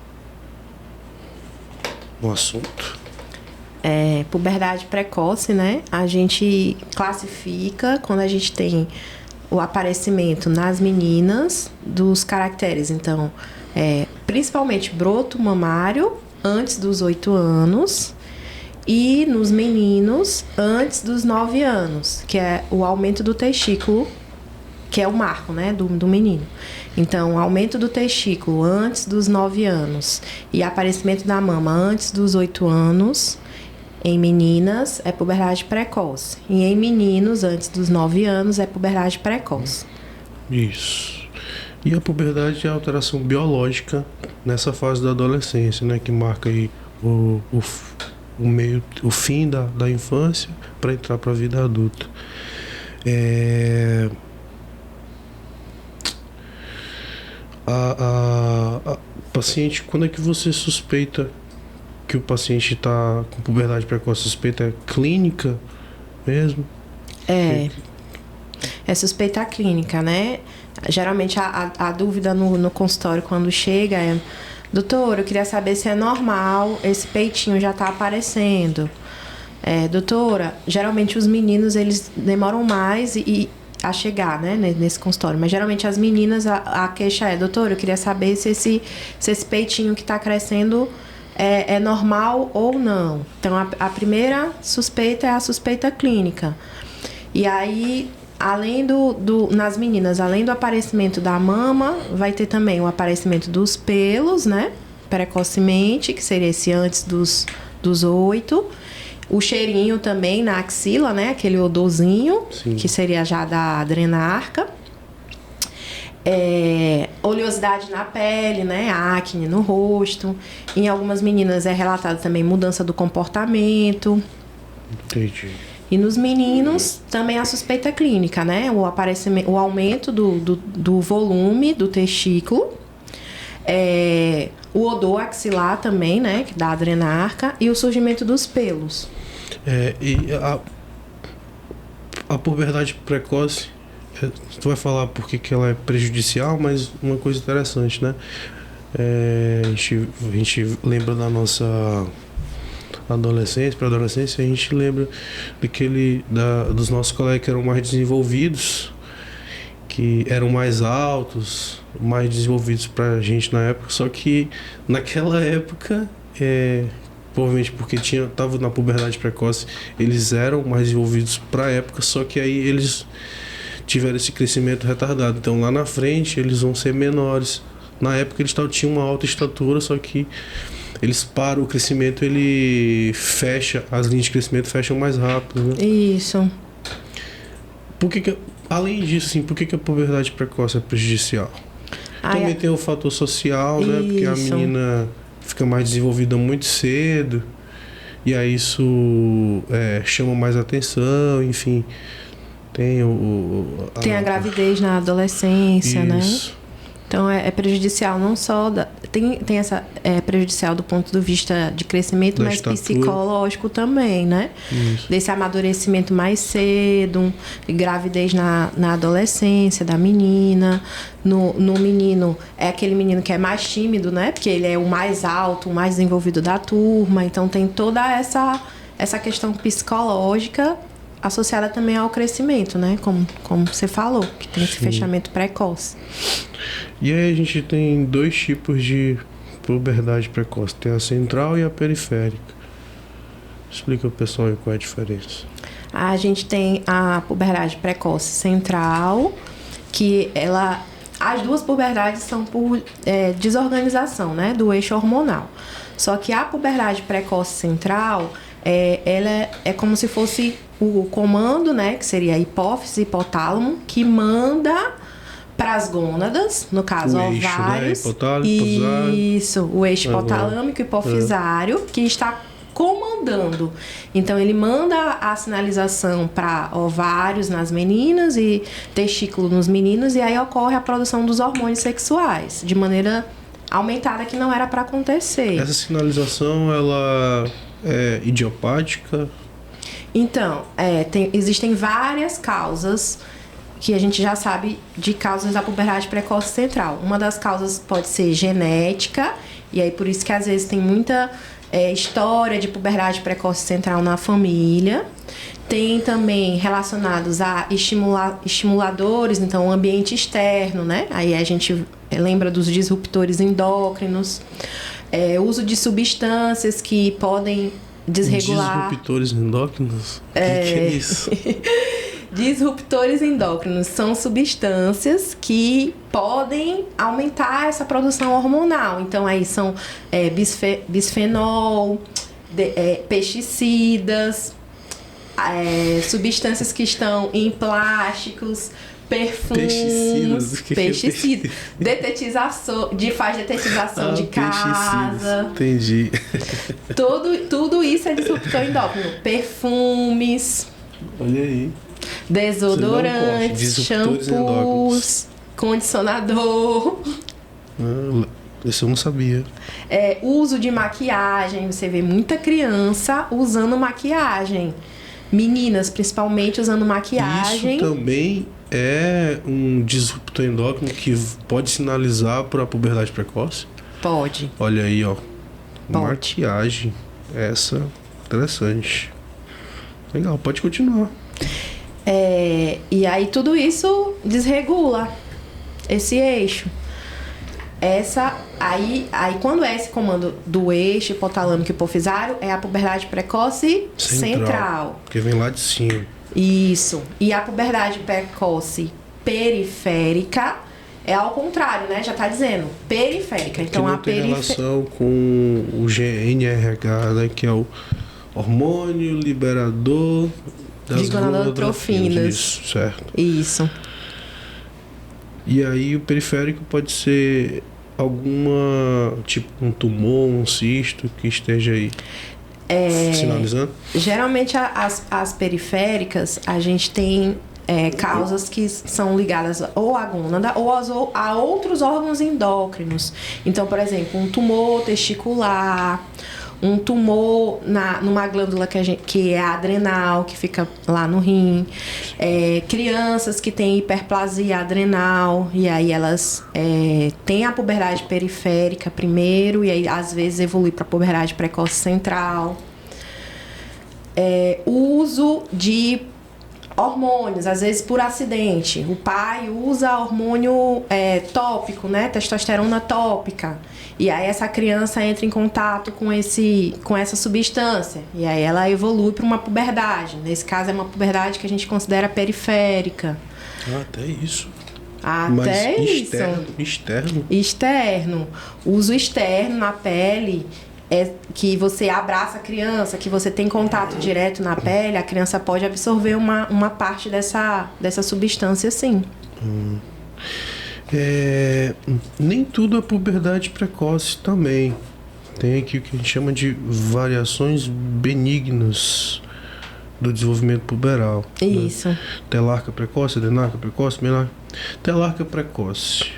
assunto. Puberdade precoce, né? A gente classifica quando a gente tem o aparecimento nas meninas dos caracteres. Então, principalmente broto mamário antes dos 8 anos e nos meninos antes dos 9 anos, que é o aumento do testículo que é o marco, né, do menino. Então, aumento do testículo antes dos 9 anos e aparecimento da mama antes dos 8 anos, em meninas é puberdade precoce. E em meninos, antes dos 9 anos, é puberdade precoce. Isso. E a puberdade é a alteração biológica nessa fase da adolescência, né? Que marca aí o fim da infância para entrar para a vida adulta. A paciente, quando é que você suspeita que o paciente está com puberdade precoce? Suspeita é clínica mesmo? É suspeita clínica, né? Geralmente a dúvida no consultório quando chega é: doutor, eu queria saber se é normal, esse peitinho já está aparecendo. Doutora, geralmente os meninos eles demoram mais a chegar, né, nesse consultório. Mas geralmente as meninas, a queixa é: doutora, eu queria saber se esse peitinho que está crescendo é normal ou não. Então a primeira suspeita é a suspeita clínica. E aí, além nas meninas, além do aparecimento da mama, vai ter também o aparecimento dos pelos, né? Precocemente, que seria esse antes dos 8. O cheirinho também na axila, né? Aquele odorzinho, sim, que seria já da adrenarca. Oleosidade na pele, né? Acne no rosto. Em algumas meninas é relatado também mudança do comportamento. Entendi. E nos meninos também a suspeita clínica, né? O aumento do volume do testículo. O odor axilar também, né? Da adrenarca. E o surgimento dos pelos. E a puberdade precoce, tu vai falar por que ela é prejudicial, mas uma coisa interessante, né? A gente lembra da nossa adolescência, pré-adolescência, a gente lembra dos nossos colegas que eram mais desenvolvidos, que eram mais altos, mais desenvolvidos pra gente na época, só que naquela época, provavelmente porque tava na puberdade precoce, eles eram mais desenvolvidos pra época, só que aí eles tiveram esse crescimento retardado. Então lá na frente eles vão ser menores. Na época eles tinham uma alta estatura, só que eles param o crescimento, ele fecha, as linhas de crescimento fecham mais rápido, né? Isso. Além disso, assim, por que a puberdade precoce é prejudicial? Também tem o fator social, né? Porque a menina fica mais desenvolvida muito cedo, e aí isso chama mais atenção, enfim. Tem a gravidez na adolescência, isso, né? Então é prejudicial não só tem essa prejudicial do ponto de vista de crescimento, mas estatura, psicológico também, né? Isso. Desse amadurecimento mais cedo, gravidez na adolescência da menina. No menino, é aquele menino que é mais tímido, né? Porque ele é o mais alto, o mais desenvolvido da turma. Então tem toda essa questão psicológica associada também ao crescimento, né? Como você falou, que tem esse fechamento precoce. E aí a gente tem 2 tipos de puberdade precoce. Tem a central e a periférica. Explica ao pessoal aí qual é a diferença. A gente tem a puberdade precoce central, que as duas puberdades são por desorganização, né? Do eixo hormonal. Só que a puberdade precoce central, ela é como se fosse o comando, né, que seria a hipófise e hipotálamo, que manda para as gônadas, no caso, ovários. Isso, o eixo hipotalâmico e hipofisário, que está comandando. Então, ele manda a sinalização para ovários nas meninas e testículo nos meninos, e aí ocorre a produção dos hormônios sexuais, de maneira aumentada, que não era para acontecer. Essa sinalização, ela é idiopática? Então, existem várias causas que a gente já sabe de causas da puberdade precoce central. Uma das causas pode ser genética, e aí por isso que às vezes tem muita história de puberdade precoce central na família. Tem também relacionados a estimuladores, então o ambiente externo, né? Aí a gente lembra dos disruptores endócrinos, uso de substâncias que podem desregular. Disruptores endócrinos? O que é isso? Disruptores endócrinos são substâncias que podem aumentar essa produção hormonal. Então, aí são bisfenol, pesticidas, substâncias que estão em plásticos, perfumes, pesticidas, detetização, faz detetização de casa. Entendi. Tudo isso é disruptor endócrino. Perfumes. Olha aí. Desodorantes, shampoos, condicionador. Isso eu não sabia. Uso de maquiagem. Você vê muita criança usando maquiagem. Meninas, principalmente, usando maquiagem. Isso também é um disruptor endócrino que pode sinalizar para a puberdade precoce? Pode. Olha aí, ó. Pode. Maquiagem. Essa, interessante. Legal, pode continuar. E aí tudo isso desregula esse eixo. Aí quando é esse comando do eixo hipotalâmico hipofisário, é a puberdade precoce central. Porque vem lá de cima. Isso. E a puberdade precoce periférica é ao contrário, né? Já tá dizendo. Periférica. Então, que não tem relação com o GnRH, né? Que é o hormônio liberador das gonadotrofinas. Isso, certo. Isso. E aí o periférico pode ser alguma, tipo um tumor, um cisto que esteja aí sinalizando? Geralmente as periféricas, a gente tem causas que são ligadas ou à gônada ou a outros órgãos endócrinos. Então, por exemplo, um tumor testicular, um tumor numa glândula que é a adrenal, que fica lá no rim. Crianças que têm hiperplasia adrenal, e aí elas têm a puberdade periférica primeiro, e aí às vezes evolui para a puberdade precoce central. Uso de hormônios, às vezes por acidente. O pai usa hormônio tópico, né? Testosterona tópica. E aí essa criança entra em contato com essa substância. E aí ela evolui para uma puberdade. Nesse caso é uma puberdade que a gente considera periférica. Até isso. Até isso. Externo. Uso externo na pele que você abraça a criança, que você tem contato direto na pele, a criança pode absorver uma parte dessa substância, sim. Nem tudo é puberdade precoce também. Tem aqui o que a gente chama de variações benignas do desenvolvimento puberal. Isso. Né? Telarca precoce, adenarca precoce, menarca. Telarca precoce.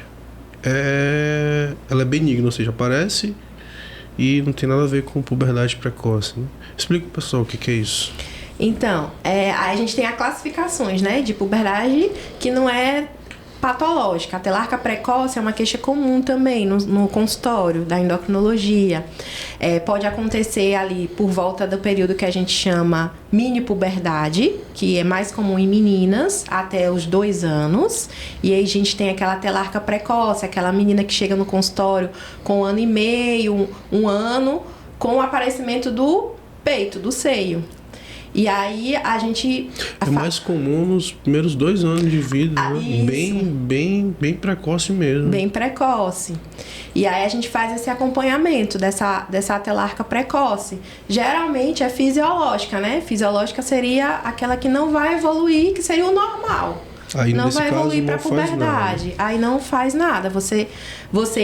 Ela é benigna, ou seja, aparece e não tem nada a ver com puberdade precoce. Né? Explica pro pessoal o que é isso. Então, aí a gente tem as classificações, né, de puberdade que não é patológica. A telarca precoce é uma queixa comum também no consultório da endocrinologia. Pode acontecer ali por volta do período que a gente chama mini puberdade, que é mais comum em meninas até os 2 anos. E aí a gente tem aquela telarca precoce, aquela menina que chega no consultório com 1 ano e meio, 1 ano, com o aparecimento do peito, do seio. E aí a gente... É mais comum nos primeiros 2 anos de vida, né? Bem precoce mesmo. Bem precoce. E aí a gente faz esse acompanhamento dessa telarca precoce. Geralmente é fisiológica, né? Fisiológica seria aquela que não vai evoluir, que seria o normal. Aí, não vai caso, evoluir para a puberdade. Aí não faz nada. Você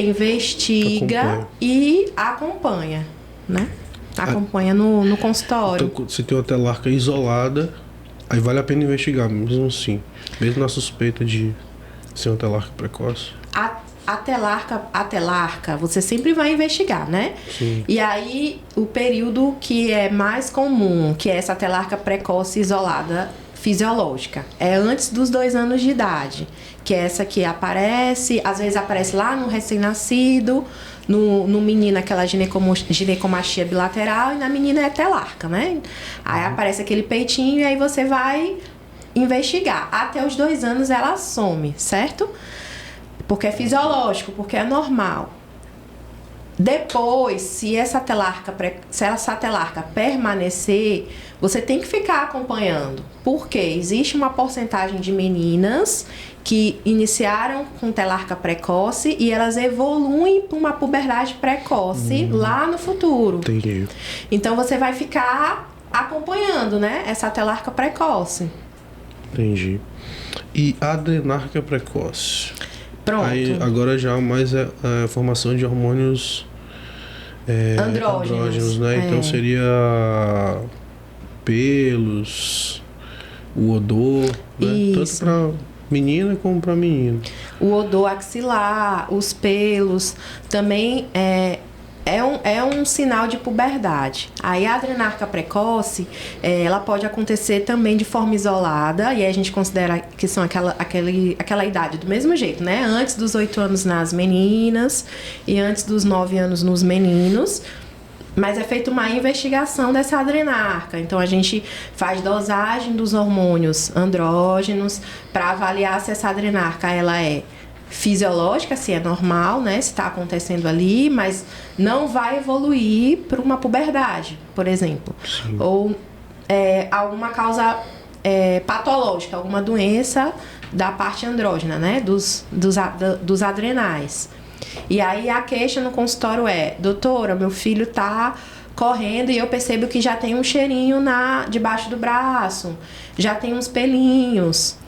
investiga e acompanha, né? Acompanha no consultório. Então, se tem uma telarca isolada, aí vale a pena investigar, mesmo assim. Mesmo na suspeita de ser uma telarca precoce. A telarca, você sempre vai investigar, né? Sim. E aí, o período que é mais comum, que é essa telarca precoce isolada fisiológica, é antes dos 2 anos de idade. Que é essa que aparece, às vezes aparece lá no recém-nascido, no menino aquela ginecomastia bilateral, e na menina é telarca, né? Aí aparece aquele peitinho e aí você vai investigar. Até os 2 anos ela some, certo? Porque é fisiológico, porque é normal. Depois, se essa telarca permanecer, você tem que ficar acompanhando. Porque existe uma porcentagem de meninas que iniciaram com telarca precoce e elas evoluem para uma puberdade precoce lá no futuro. Entendi. Então, você vai ficar acompanhando, né, essa telarca precoce. Entendi. E adrenarca precoce? Pronto. Aí, agora já mais a formação de hormônios andrógenos, né? Então seria pelos, o odor, né? Tanto para menina como para menino. O odor axilar, os pelos, também é um sinal de puberdade. Aí a adrenarca precoce, ela pode acontecer também de forma isolada, e aí a gente considera que são aquela idade do mesmo jeito, né? Antes dos 8 anos nas meninas e antes dos 9 anos nos meninos. Mas é feita uma investigação dessa adrenarca. Então a gente faz dosagem dos hormônios andrógenos para avaliar se essa adrenarca ela é fisiológica, se é normal, né, se está acontecendo ali, mas não vai evoluir para uma puberdade, por exemplo. Sim. Ou alguma causa patológica, alguma doença da parte andrógena, né, dos adrenais. E aí a queixa no consultório doutora, meu filho tá correndo e eu percebo que já tem um cheirinho debaixo do braço, já tem uns pelinhos.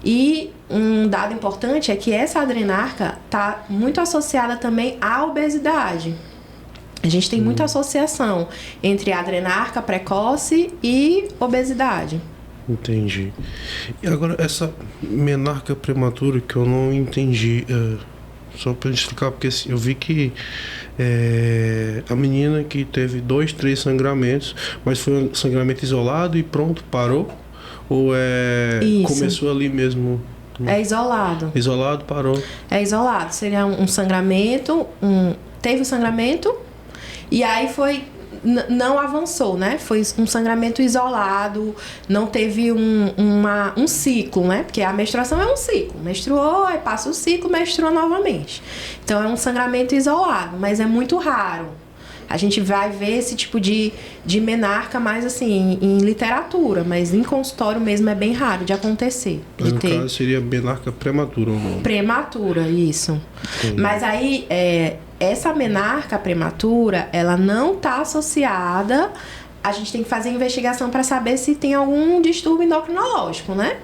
E um dado importante é que essa adrenarca está muito associada também à obesidade. A gente tem muita associação entre a adrenarca precoce e obesidade. Entendi. E agora essa menarca prematura que eu não entendi, só para explicar, porque assim, eu vi que a menina que teve 2, 3 sangramentos, mas foi um sangramento isolado e pronto, parou? Ou começou ali mesmo? É isolado. Isolado, parou? É isolado. Seria um sangramento, teve o sangramento e aí não avançou, né? Foi um sangramento isolado, não teve um ciclo, né? Porque a menstruação é um ciclo. Menstruou, aí passa o ciclo, menstrua novamente. Então é um sangramento isolado, mas é muito raro. A gente vai ver esse tipo de menarca mais assim em literatura, mas em consultório mesmo é bem raro de acontecer. Mas no caso seria menarca prematura ou não? Prematura, isso. Entendi. Mas aí essa menarca prematura, ela não está associada. A gente tem que fazer investigação para saber se tem algum distúrbio endocrinológico, né?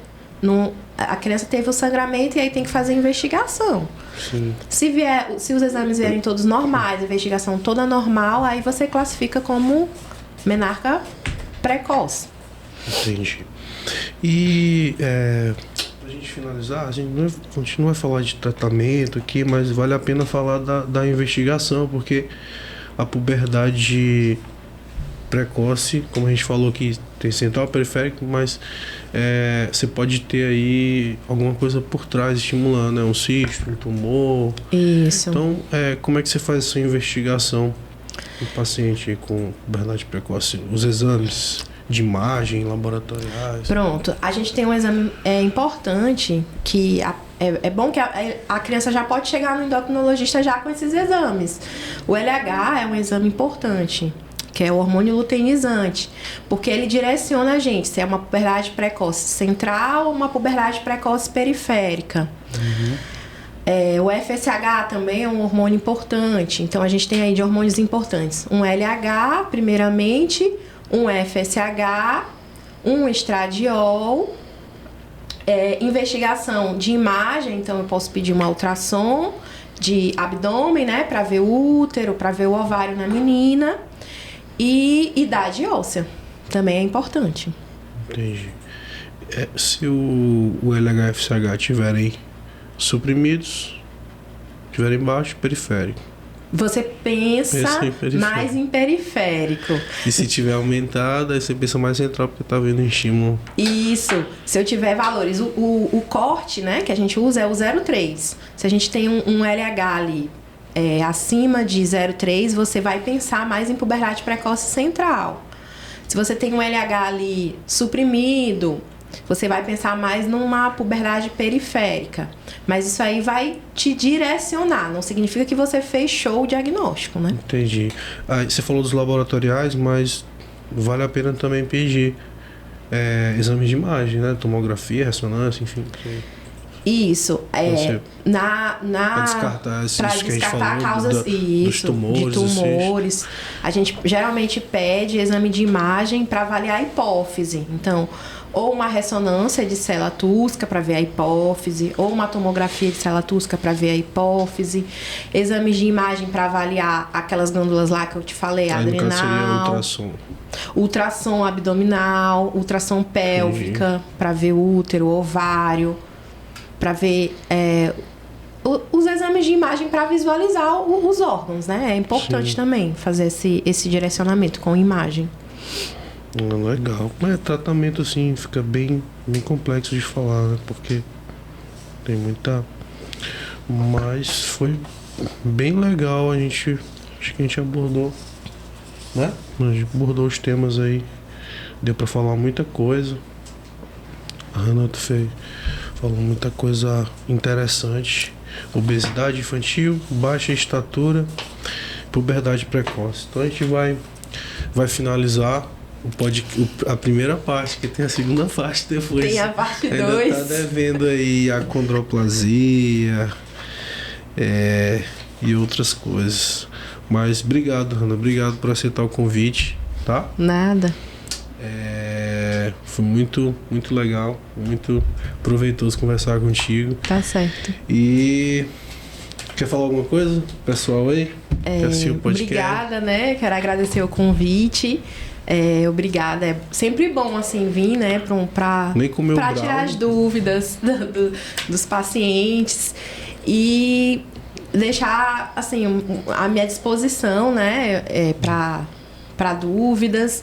A criança teve o sangramento e aí tem que fazer investigação. Sim. Se os exames vierem todos normais, a investigação toda normal, aí você classifica como menarca precoce. Entendi. E pra gente finalizar, a gente não vai falar de tratamento aqui, mas vale a pena falar da investigação, porque a puberdade precoce, como a gente falou que tem central periférico, mas você pode ter aí alguma coisa por trás estimulando, né? Um cisto, um tumor. Isso. Então, como é que você faz essa investigação do paciente com puberdade precoce? Os exames de imagem, laboratoriais? Pronto. A gente tem um exame importante que é bom que a criança já pode chegar no endocrinologista já com esses exames. O LH é um exame importante, que é o hormônio luteinizante, porque ele direciona a gente se é uma puberdade precoce central ou uma puberdade precoce periférica. O FSH também é um hormônio importante, então a gente tem aí de hormônios importantes. Um LH, primeiramente, um FSH, um estradiol, investigação de imagem, então eu posso pedir uma ultrassom de abdômen, né, para ver o útero, para ver o ovário na menina. E idade óssea também é importante. Entendi. Se o LH-FSH tiverem suprimidos, tiverem baixo, periférico. Você pensa mais em periférico. E se tiver aumentado, aí você pensa mais central, porque tá vendo estímulo. Isso. Se eu tiver valores, o corte, né, que a gente usa é o 0,3. Se a gente tem um LH ali acima de 0,3, você vai pensar mais em puberdade precoce central. Se você tem um LH ali suprimido, você vai pensar mais numa puberdade periférica. Mas isso aí vai te direcionar, não significa que você fechou o diagnóstico, né? Entendi. Você falou dos laboratoriais, mas vale a pena também pedir exames de imagem, né? Tomografia, ressonância, enfim. Isso. Pra descartar esses que a gente descartar falou, causas dos tumores. de tumores. A gente geralmente pede exame de imagem para avaliar a hipófise. Então, ou uma ressonância de célula túsca para ver a hipófise, ou uma tomografia de célula túsca para ver a hipófise, exames de imagem para avaliar aquelas glândulas lá que eu te falei, adrenal. Seria ultrassom. Ultrassom abdominal, ultrassom pélvica para ver o útero, ovário, para ver os exames de imagem para visualizar os órgãos, né? É importante também fazer esse direcionamento com imagem. Legal. Mas tratamento assim fica bem complexo de falar, né? Porque tem muita. Mas foi bem legal, acho que a gente abordou, né? A gente abordou os temas aí. Deu pra falar muita coisa. A Hannah falou muita coisa interessante. Obesidade infantil, baixa estatura, puberdade precoce. Então a gente vai finalizar a primeira parte, que tem a segunda parte depois. Tem a parte 2. Ainda tá devendo aí a condroplasia e outras coisas. Mas obrigado, Hannah. Obrigado por aceitar o convite, tá? Nada. Foi muito, muito legal, muito proveitoso conversar contigo. Tá certo. E quer falar alguma coisa, pessoal aí? Que assistiu o podcast? Obrigada, né? Quero agradecer o convite. Obrigada. É sempre bom, assim, vir, né? Pra tirar as dúvidas dos pacientes. E deixar, assim, à minha disposição, né? Pra dúvidas.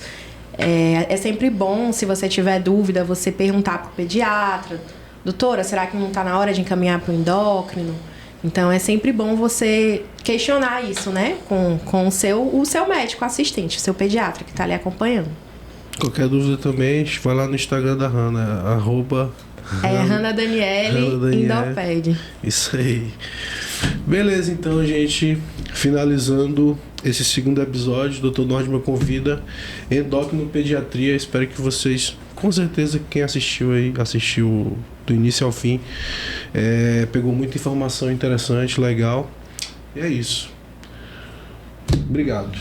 É sempre bom, se você tiver dúvida, você perguntar pro pediatra: doutora, será que não está na hora de encaminhar para o endócrino? Então é sempre bom você questionar isso, né? Com o seu médico assistente, o seu pediatra que está ali acompanhando. Qualquer dúvida também, vai lá no Instagram da Hannah, Hannah Daniele Endoped. Isso aí. Beleza, então, gente. Finalizando esse segundo episódio, Dr. Nordman convida endócrino pediatria. Espero que vocês, com certeza, quem assistiu do início ao fim, pegou muita informação interessante, legal. E é isso. Obrigado.